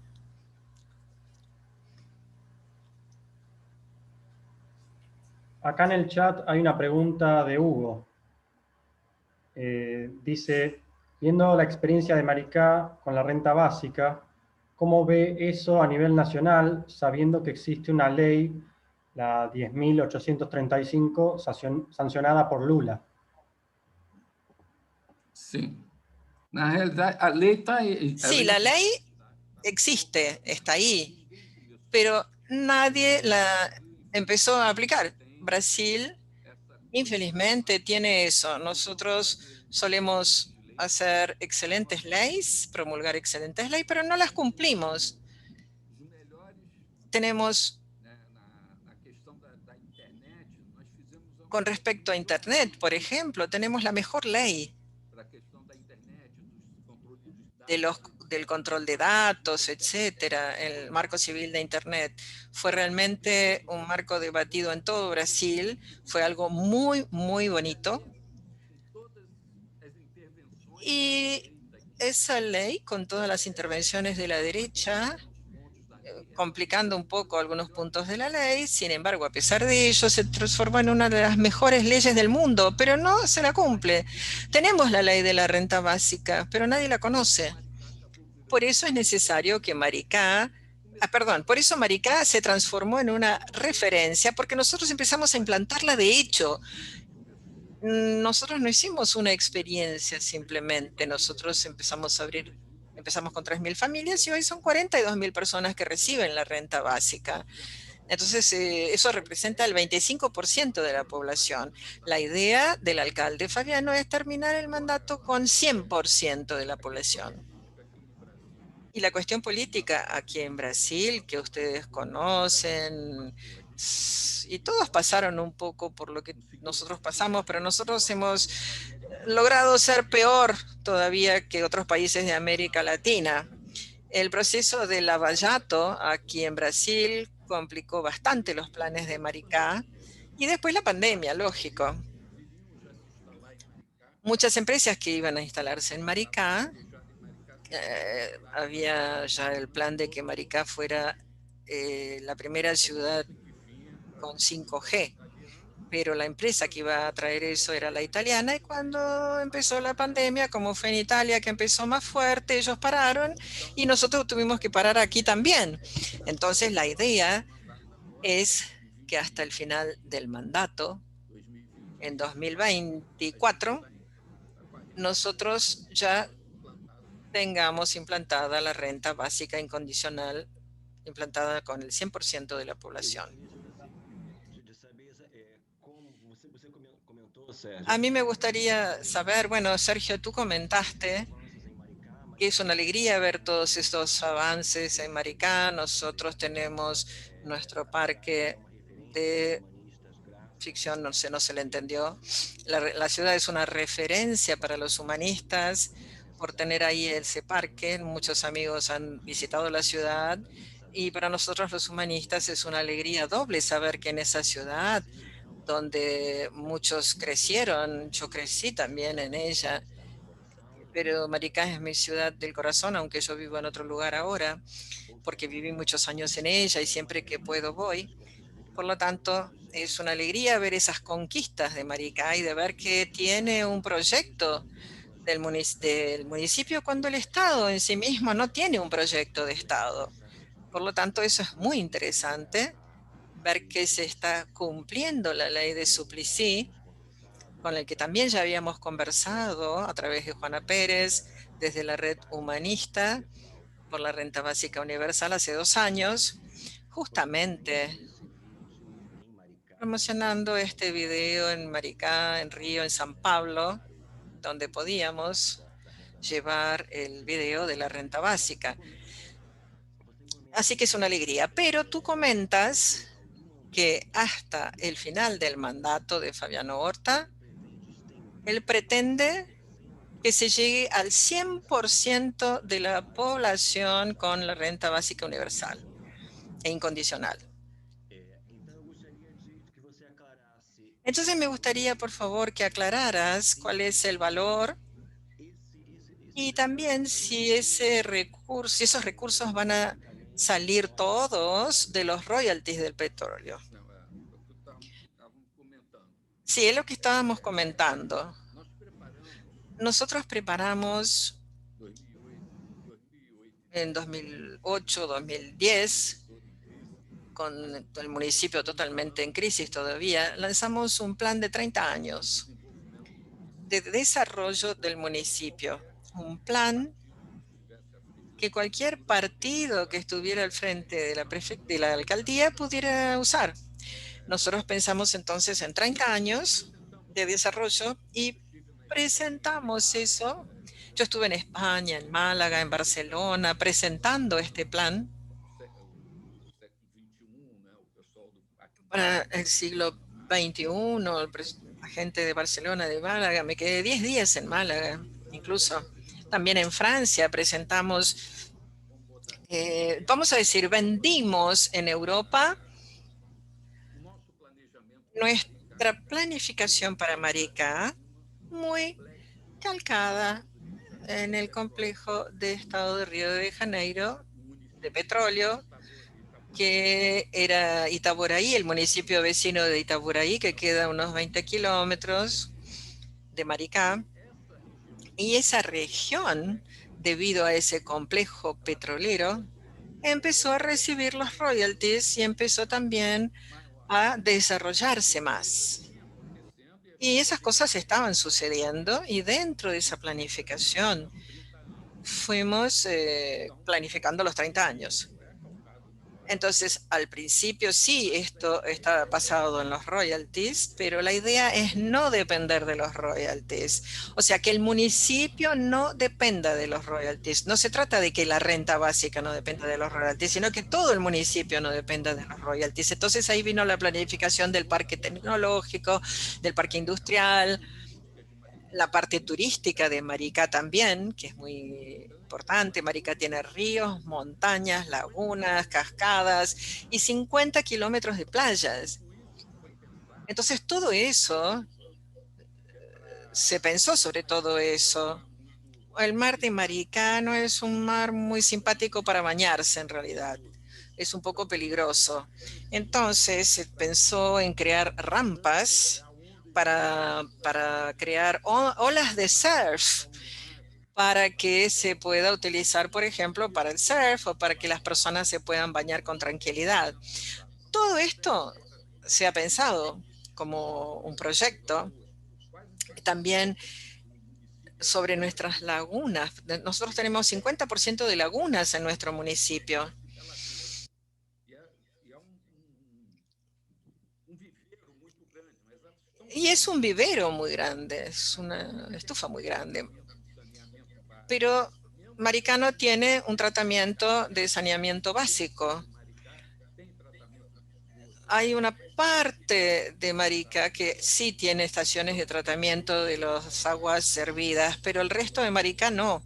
Acá en el chat hay una pregunta de Hugo. Dice, viendo la experiencia de Maricá con la renta básica, ¿cómo ve eso a nivel nacional, sabiendo que existe una ley, la 10.835, sancionada por Lula? Sí. Na realidad, la ley está ahí. Sí, la ley existe, está ahí, pero nadie la empezó a aplicar. Brasil, infelizmente, tiene eso. Nosotros solemos hacer excelentes leyes, promulgar excelentes leyes, pero no las cumplimos. Tenemos, con respecto a Internet, por ejemplo, tenemos la mejor ley del control de datos, etcétera. El marco civil de Internet fue realmente un marco debatido en todo Brasil. Fue algo muy, muy bonito. Y esa ley, con todas las intervenciones de la derecha, complicando un poco algunos puntos de la ley, sin embargo, a pesar de ello, se transformó en una de las mejores leyes del mundo, pero no se la cumple. Tenemos la ley de la renta básica, pero nadie la conoce. Por eso es necesario que Maricá, por eso Maricá se transformó en una referencia, porque nosotros empezamos a implantarla de hecho. Nosotros no hicimos una experiencia simplemente, nosotros empezamos con 3.000 familias y hoy son 42.000 personas que reciben la renta básica. Entonces, eso representa el 25% de la población. La idea del alcalde Fabiano es terminar el mandato con 100% de la población. Y la cuestión política aquí en Brasil, que ustedes conocen, y todos pasaron un poco por lo que nosotros pasamos, pero nosotros hemos logrado ser peor todavía que otros países de América Latina. El proceso de Lava Jato aquí en Brasil complicó bastante los planes de Maricá y después la pandemia, lógico. Muchas empresas que iban a instalarse en Maricá, había ya el plan de que Maricá fuera la primera ciudad con 5G, pero la empresa que iba a traer eso era la italiana y cuando empezó la pandemia, como fue en Italia que empezó más fuerte, ellos pararon y nosotros tuvimos que parar aquí también. Entonces la idea es que hasta el final del mandato, en 2024, nosotros ya tengamos implantada la renta básica incondicional, implantada con el 100% de la población. A mí me gustaría saber, bueno, Sergio, tú comentaste que es una alegría ver todos estos avances en Maricá. Nosotros tenemos nuestro parque de ficción, no se le entendió. La ciudad es una referencia para los humanistas. por tener ahí ese parque. Muchos amigos han visitado la ciudad y para nosotros los humanistas es una alegría doble saber que en esa ciudad donde muchos crecieron, yo crecí también en ella, pero Maricá es mi ciudad del corazón, aunque yo vivo en otro lugar ahora, porque viví muchos años en ella y siempre que puedo voy. Por lo tanto, es una alegría ver esas conquistas de Maricá y de ver que tiene un proyecto del municipio cuando el Estado en sí mismo no tiene un proyecto de Estado. Por lo tanto, eso es muy interesante, ver que se está cumpliendo la ley de Suplicy, con el que también ya habíamos conversado a través de Juana Pérez, desde la Red Humanista por la Renta Básica Universal hace 2 años, justamente promocionando este video en Maricá, en Río, en San Pablo, donde podíamos llevar el video de la renta básica. Así que es una alegría. Pero tú comentas que hasta el final del mandato de Fabiano Horta, él pretende que se llegue al 100% de la población con la renta básica universal e incondicional. Entonces me gustaría, por favor, que aclararas cuál es el valor y también si esos recursos van a salir todos de los royalties del petróleo. Sí, es lo que estábamos comentando. Nosotros preparamos en 2008, 2010, con el municipio totalmente en crisis todavía, lanzamos un plan de 30 años de desarrollo del municipio. Un plan que cualquier partido que estuviera al frente de la alcaldía pudiera usar. Nosotros pensamos entonces en 30 años de desarrollo y presentamos eso. Yo estuve en España, en Málaga, en Barcelona, presentando este plan para el siglo XXI. La gente de Barcelona, de Málaga, me quedé 10 días en Málaga, incluso. También en Francia presentamos, vamos a decir, vendimos en Europa nuestra planificación para Maricá, muy calcada en el complejo de Estado de Río de Janeiro de petróleo, que era Itaboraí, el municipio vecino de Itaboraí, que queda a unos 20 kilómetros de Maricá. Y esa región, debido a ese complejo petrolero, empezó a recibir los royalties y empezó también a desarrollarse más. Y esas cosas estaban sucediendo y dentro de esa planificación fuimos planificando los 30 años. Entonces, al principio sí, esto está basado en los royalties, pero la idea es no depender de los royalties. O sea, que el municipio no dependa de los royalties. No se trata de que la renta básica no dependa de los royalties, sino que todo el municipio no dependa de los royalties. Entonces, ahí vino la planificación del parque tecnológico, del parque industrial, la parte turística de Maricá también, que es muy importante. Maricá tiene ríos, montañas, lagunas, cascadas y 50 kilómetros de playas. Entonces todo eso, se pensó sobre todo eso. El mar de Maricá no es un mar muy simpático para bañarse en realidad. Es un poco peligroso. Entonces se pensó en crear rampas para crear olas de surf, para que se pueda utilizar, por ejemplo, para el surf o para que las personas se puedan bañar con tranquilidad. Todo esto se ha pensado como un proyecto. También sobre nuestras lagunas. Nosotros tenemos 50% de lagunas en nuestro municipio. Y es un vivero muy grande, es una estufa muy grande. Pero Maricá no tiene un tratamiento de saneamiento básico. hay una parte de Maricá que sí tiene estaciones de tratamiento de las aguas servidas, pero el resto de Maricá no.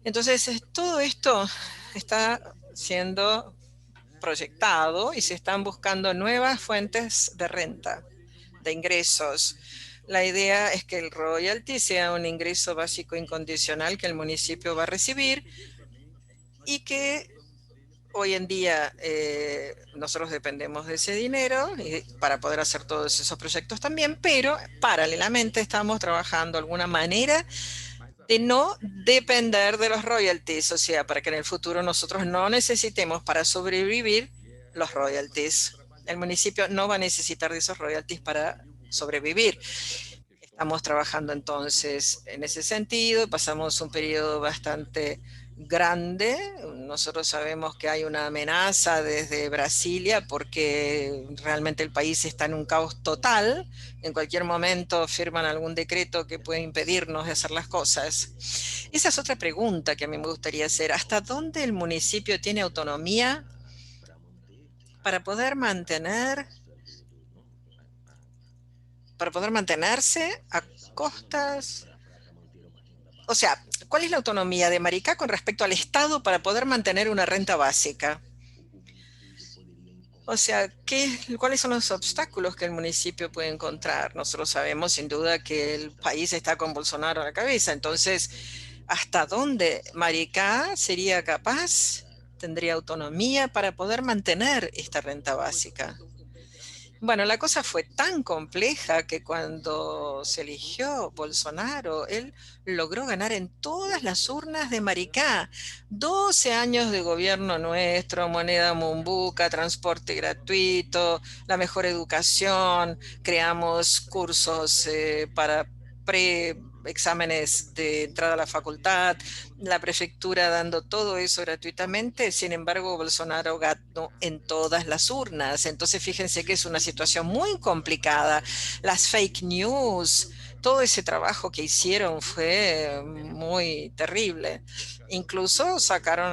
Entonces, todo esto está siendo proyectado y se están buscando nuevas fuentes de renta, de ingresos. La idea es que el royalty sea un ingreso básico incondicional que el municipio va a recibir y que hoy en día nosotros dependemos de ese dinero para poder hacer todos esos proyectos también, pero paralelamente estamos trabajando de alguna manera de no depender de los royalties, o sea, para que en el futuro nosotros no necesitemos para sobrevivir los royalties. El municipio no va a necesitar de esos royalties para sobrevivir. Estamos trabajando entonces en ese sentido, pasamos un periodo bastante grande. Nosotros sabemos que hay una amenaza desde Brasilia porque realmente el país está en un caos total. En cualquier momento firman algún decreto que puede impedirnos de hacer las cosas. Esa es otra pregunta que a mí me gustaría hacer. ¿Hasta dónde el municipio tiene autonomía para poder mantenerse a costas? O sea, ¿cuál es la autonomía de Maricá con respecto al Estado para poder mantener una renta básica? O sea, ¿cuáles son los obstáculos que el municipio puede encontrar? Nosotros sabemos sin duda que el país está con Bolsonaro a la cabeza. Entonces, ¿hasta dónde Maricá sería capaz, tendría autonomía para poder mantener esta renta básica? Bueno, la cosa fue tan compleja que cuando se eligió Bolsonaro, él logró ganar en todas las urnas de Maricá. 12 años de gobierno nuestro, moneda mumbuca, transporte gratuito, la mejor educación, creamos cursos para exámenes de entrada a la facultad, la prefectura dando todo eso gratuitamente. Sin embargo, Bolsonaro ganó en todas las urnas. Entonces, fíjense que es una situación muy complicada. Las fake news, todo ese trabajo que hicieron fue muy terrible. Incluso sacaron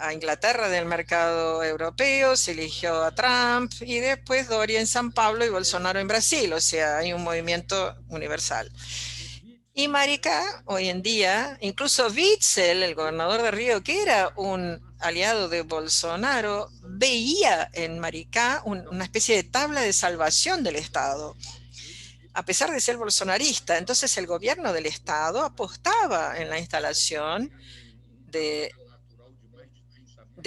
a Inglaterra del mercado europeo, se eligió a Trump y después Doria en San Pablo y Bolsonaro en Brasil. O sea, hay un movimiento universal. Y Maricá, hoy en día, incluso Witzel, el gobernador de Río, que era un aliado de Bolsonaro, veía en Maricá una especie de tabla de salvación del Estado, a pesar de ser bolsonarista. Entonces el gobierno del Estado apostaba en la instalación de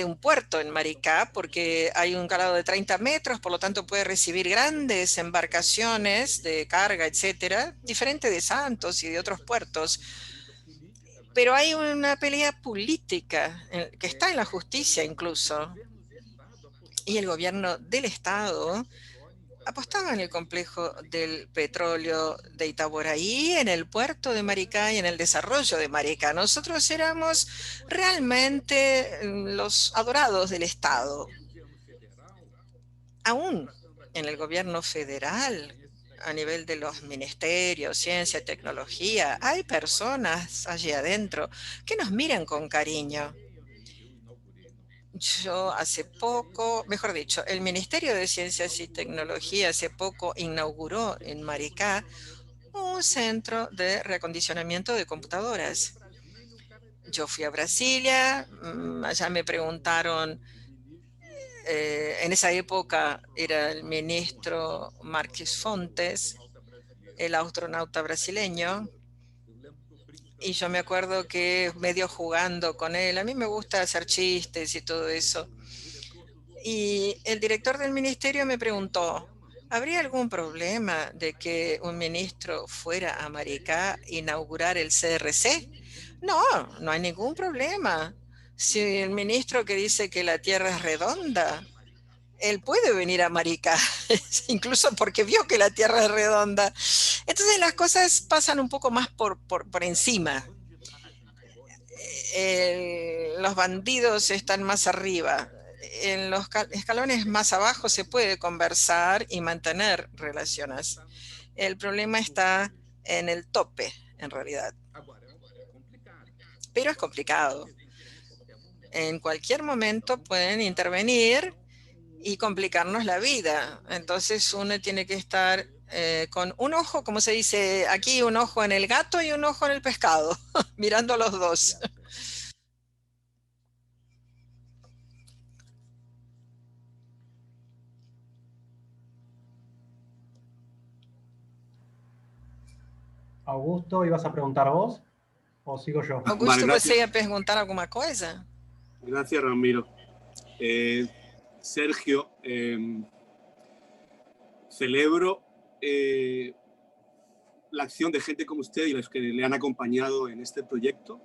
un puerto en Maricá, porque hay un calado de 30 metros, por lo tanto puede recibir grandes embarcaciones de carga, etcétera, diferente de Santos y de otros puertos. Pero hay una pelea política que está en la justicia incluso, y el gobierno del Estado apostaba en el complejo del petróleo de Itaboraí, en el puerto de Maricá y en el desarrollo de Maricá. Nosotros éramos realmente los adorados del Estado. Aún en el gobierno federal, a nivel de los ministerios, ciencia, tecnología, hay personas allí adentro que nos miran con cariño. Yo hace poco, mejor dicho, el Ministerio de Ciencias y Tecnología hace poco inauguró en Maricá un centro de reacondicionamiento de computadoras. Yo fui a Brasilia, allá me preguntaron, en esa época era el ministro Marques Fontes, el astronauta brasileño, y yo me acuerdo que medio jugando con él, a mí me gusta hacer chistes y todo eso. Y el director del ministerio me preguntó, ¿habría algún problema de que un ministro fuera a Maricá a inaugurar el CRC? No, no hay ningún problema. Si el ministro que dice que la Tierra es redonda, él puede venir a Maricá, incluso porque vio que la Tierra es redonda. Entonces las cosas pasan un poco más por encima. Los bandidos están más arriba. En los escalones más abajo se puede conversar y mantener relaciones. El problema está en el tope, en realidad. Pero es complicado. En cualquier momento pueden intervenir y complicarnos la vida. Entonces uno tiene que estar con un ojo, como se dice aquí, un ojo en el gato y un ojo en el pescado, mirando los dos. Augusto, ¿ibas a preguntar vos o sigo yo? Augusto, ¿você ia perguntar alguma coisa? Gracias, Ramiro. Sergio, celebro la acción de gente como usted y los que le han acompañado en este proyecto.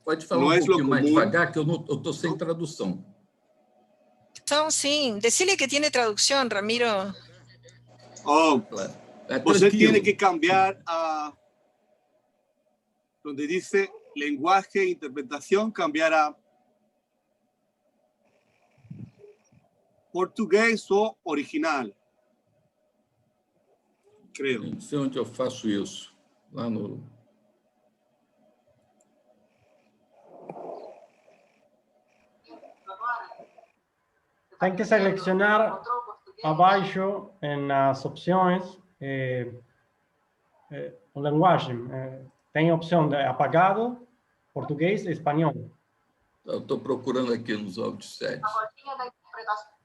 Pode falar um pouquinho mais devagar, que eu estou sem tradução. Então, sim. Decile que tiene traducción, Ramiro. Usted tiene que cambiar a donde dice lenguaje e interpretación, cambiar a português ou original. Creo. Não sei onde eu faço isso. Lá no... Hay que seleccionar abajo en las opciones un lenguaje. Tem opção de apagado, português e espanhol. Eu estou procurando aqui nos audiosets. A bolinha da interpretação.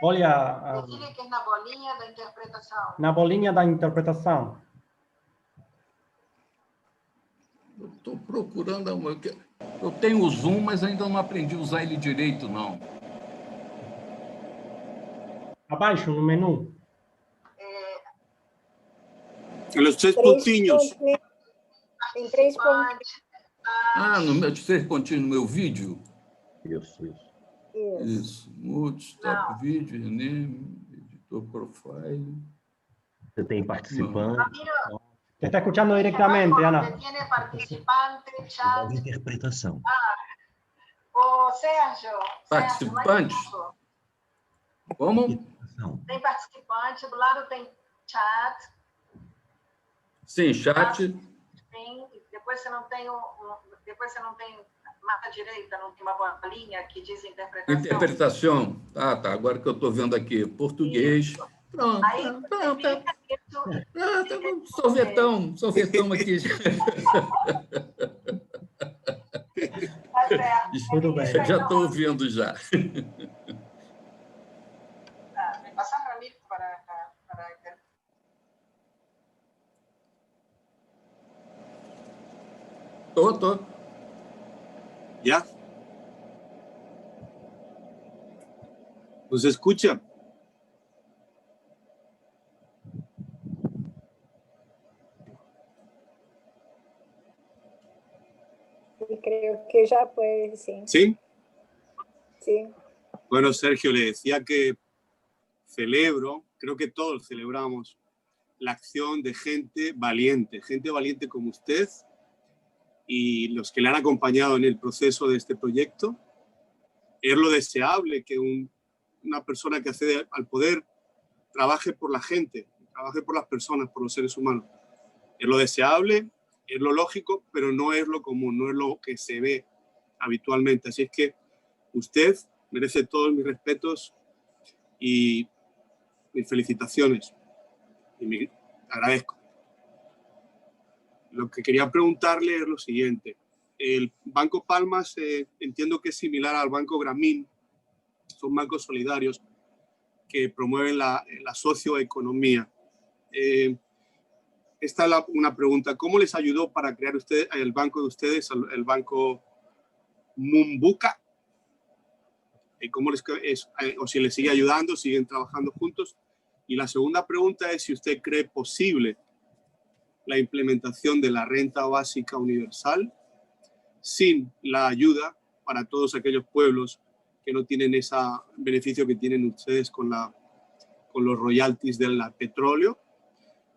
Olha, Decile que é na bolinha da interpretação. na bolinha da interpretação. Eu estou procurando... Eu tenho o Zoom, mas ainda não aprendi a usar ele direito, não. Abaixo, no menu. Los tres puntinhos. Em 3 pontos. Ah, no meu 3 pontinhos no meu vídeo? Isso. Isso. Mute, stop vídeo, rename, editor profile. Você tem participante. Te está escuchando directamente, Ana. Tiene participante, chat. Interpretação. Ô, Sérgio. Participante? Como? Tem participante, do lado tem chat. Sim, chat. Sim, depois você não tem depois você não tem na direita, não tem uma bolinha que diz interpretação. Interpretação. Ah, tá. Agora que eu estou vendo aqui, português. Pronto. Aí, Sorvetão aqui. Tá certo. Tudo bem. Já estou ouvindo já. Passar para mim para Tô. ¿Ya? ¿Nos escucha? Creo que ya puede, sí. ¿Sí? Sí. Bueno, Sergio, le decía que celebro, creo que todos celebramos la acción de gente valiente como usted y los que le han acompañado en el proceso de este proyecto. Es lo deseable que una persona que accede al poder trabaje por la gente, trabaje por las personas, por los seres humanos. Es lo deseable, es lo lógico, pero no es lo común, no es lo que se ve habitualmente. Así es que usted merece todos mis respetos y mis felicitaciones. Y me agradezco. Lo que quería preguntarle es lo siguiente. El Banco Palmas entiendo que es similar al Banco Gramín. Son bancos solidarios que promueven la socioeconomía. Esta es una pregunta. ¿Cómo les ayudó para crear el banco de ustedes, el Banco Mumbuca? ¿Cómo o si les sigue ayudando, siguen trabajando juntos? Y la segunda pregunta es si usted cree posible la implementación de la renta básica universal sin la ayuda para todos aquellos pueblos que no tienen ese beneficio que tienen ustedes con los royalties del petróleo.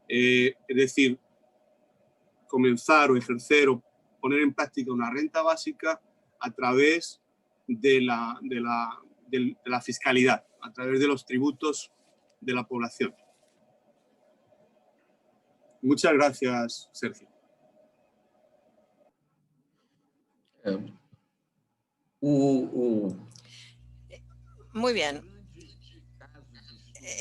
Es decir, comenzar o ejercer o poner en práctica una renta básica a través de la fiscalidad, a través de los tributos de la población. Muchas gracias, Sergio. Muy bien.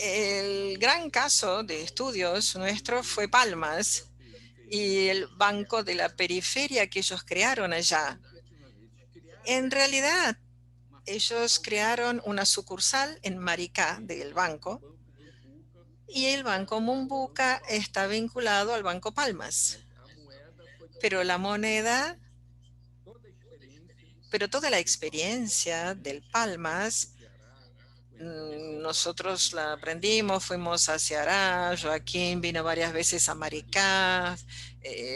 El gran caso de estudios nuestro fue Palmas y el Banco de la Periferia que ellos crearon allá. En realidad, ellos crearon una sucursal en Maricá del banco y el Banco Mumbuca está vinculado al Banco Palmas. Pero la moneda, pero toda la experiencia del Palmas, nosotros la aprendimos, fuimos a Ceará, Joaquín vino varias veces a Maricá,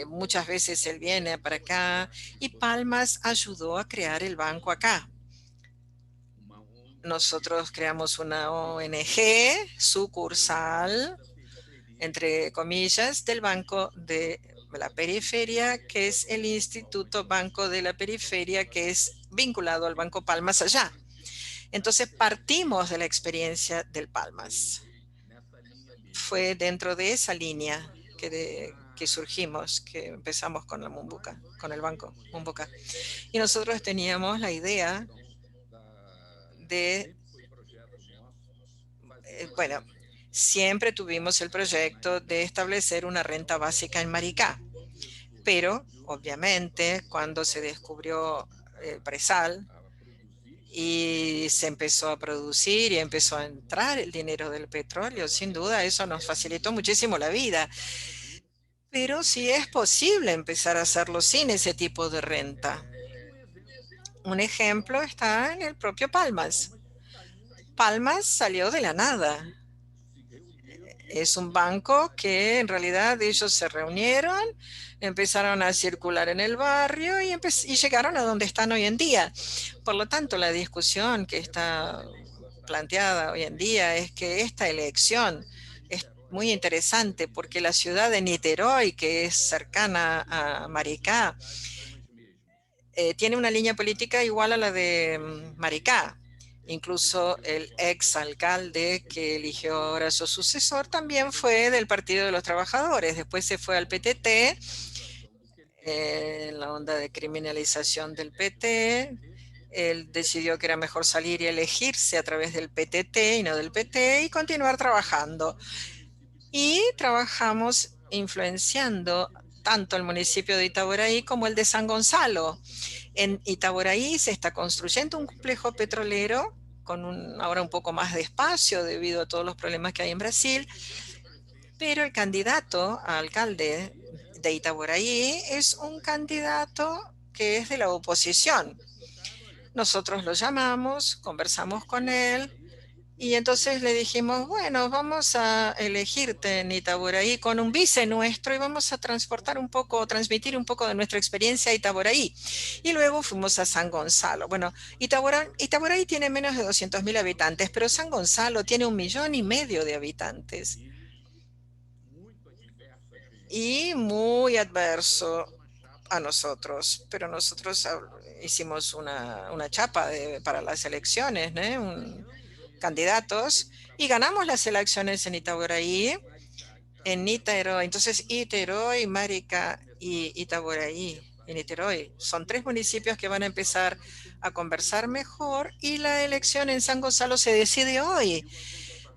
muchas veces él viene para acá, y Palmas ayudó a crear el banco acá. Nosotros creamos una ONG sucursal, entre comillas, del Banco de la Periferia, que es el Instituto Banco de la Periferia, que es vinculado al Banco Palmas allá. Entonces partimos de la experiencia del Palmas. Fue dentro de esa línea que surgimos, que empezamos con la Mumbuca, con el Banco Mumbuca. Y nosotros teníamos la idea de, bueno, siempre tuvimos el proyecto de establecer una renta básica en Maricá. Pero, obviamente, cuando se descubrió el presal, y se empezó a producir y empezó a entrar el dinero del petróleo, sin duda eso nos facilitó muchísimo la vida. Pero sí es posible empezar a hacerlo sin ese tipo de renta. Un ejemplo está en el propio Palmas. Palmas salió de la nada. Es un banco que en realidad ellos se reunieron, empezaron a circular en el barrio y llegaron a donde están hoy en día. Por lo tanto, la discusión que está planteada hoy en día es que esta elección es muy interesante porque la ciudad de Niterói, que es cercana a Maricá, tiene una línea política igual a la de Maricá. Incluso el ex alcalde que eligió ahora su sucesor también fue del Partido de los Trabajadores. Después se fue al PTT, en la onda de criminalización del PT. Él decidió que era mejor salir y elegirse a través del PTT y no del PT y continuar trabajando. Y trabajamos influenciando tanto el municipio de Itaboraí como el de San Gonzalo. En Itaboraí se está construyendo un complejo petrolero con ahora un poco más de espacio debido a todos los problemas que hay en Brasil, pero el candidato a alcalde de Itaboraí es un candidato que es de la oposición. Nosotros lo llamamos, conversamos con él y entonces le dijimos, bueno, vamos a elegirte en Itaboraí con un vice nuestro y vamos a transmitir un poco de nuestra experiencia a Itaboraí. Y luego fuimos a San Gonzalo. Bueno, Itaboraí tiene menos de 200.000 habitantes, pero San Gonzalo tiene 1,5 millones de habitantes. Y muy adverso a nosotros, pero nosotros hicimos una chapa para las elecciones, ¿no? Candidatos, y ganamos las elecciones en Itaboraí, en Niterói. Entonces, Niterói, Maricá y Itaboraí y Niterói son 3 municipios que van a empezar a conversar mejor, y la elección en San Gonzalo se decide hoy,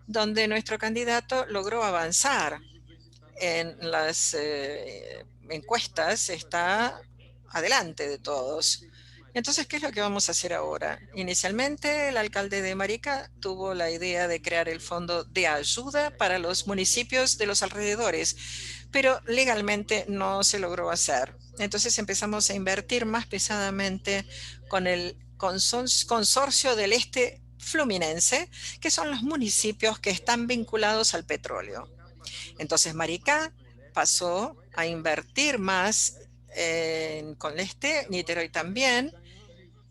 donde nuestro candidato logró avanzar. En las encuestas está adelante de todos. Entonces, ¿qué es lo que vamos a hacer ahora? Inicialmente, el alcalde de Maricá tuvo la idea de crear el fondo de ayuda para los municipios de los alrededores, pero legalmente no se logró hacer. Entonces empezamos a invertir más pesadamente con el consorcio del Este Fluminense, que son los municipios que están vinculados al petróleo. Entonces Maricá pasó a invertir más con el Este, Niterói también.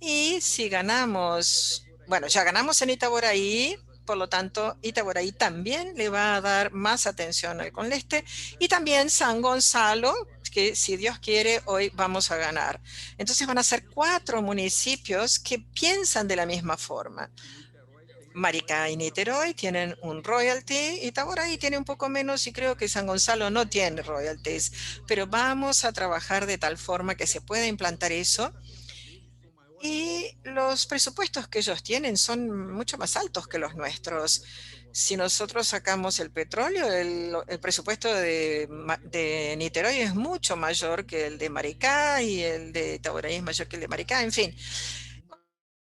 Y si ganamos, bueno, ya ganamos en Itaboraí, por lo tanto, Itaboraí también le va a dar más atención al Conleste, y también San Gonzalo, que si Dios quiere, hoy vamos a ganar. Entonces van a ser 4 municipios que piensan de la misma forma. Maricá y Niterói tienen un royalty, Itaboraí tiene un poco menos y creo que San Gonzalo no tiene royalties, pero vamos a trabajar de tal forma que se pueda implantar eso Y los presupuestos que ellos tienen son mucho más altos que los nuestros. Si nosotros sacamos el petróleo, el presupuesto de Niterói es mucho mayor que el de Maricá y el de Itaboraí es mayor que el de Maricá, en fin.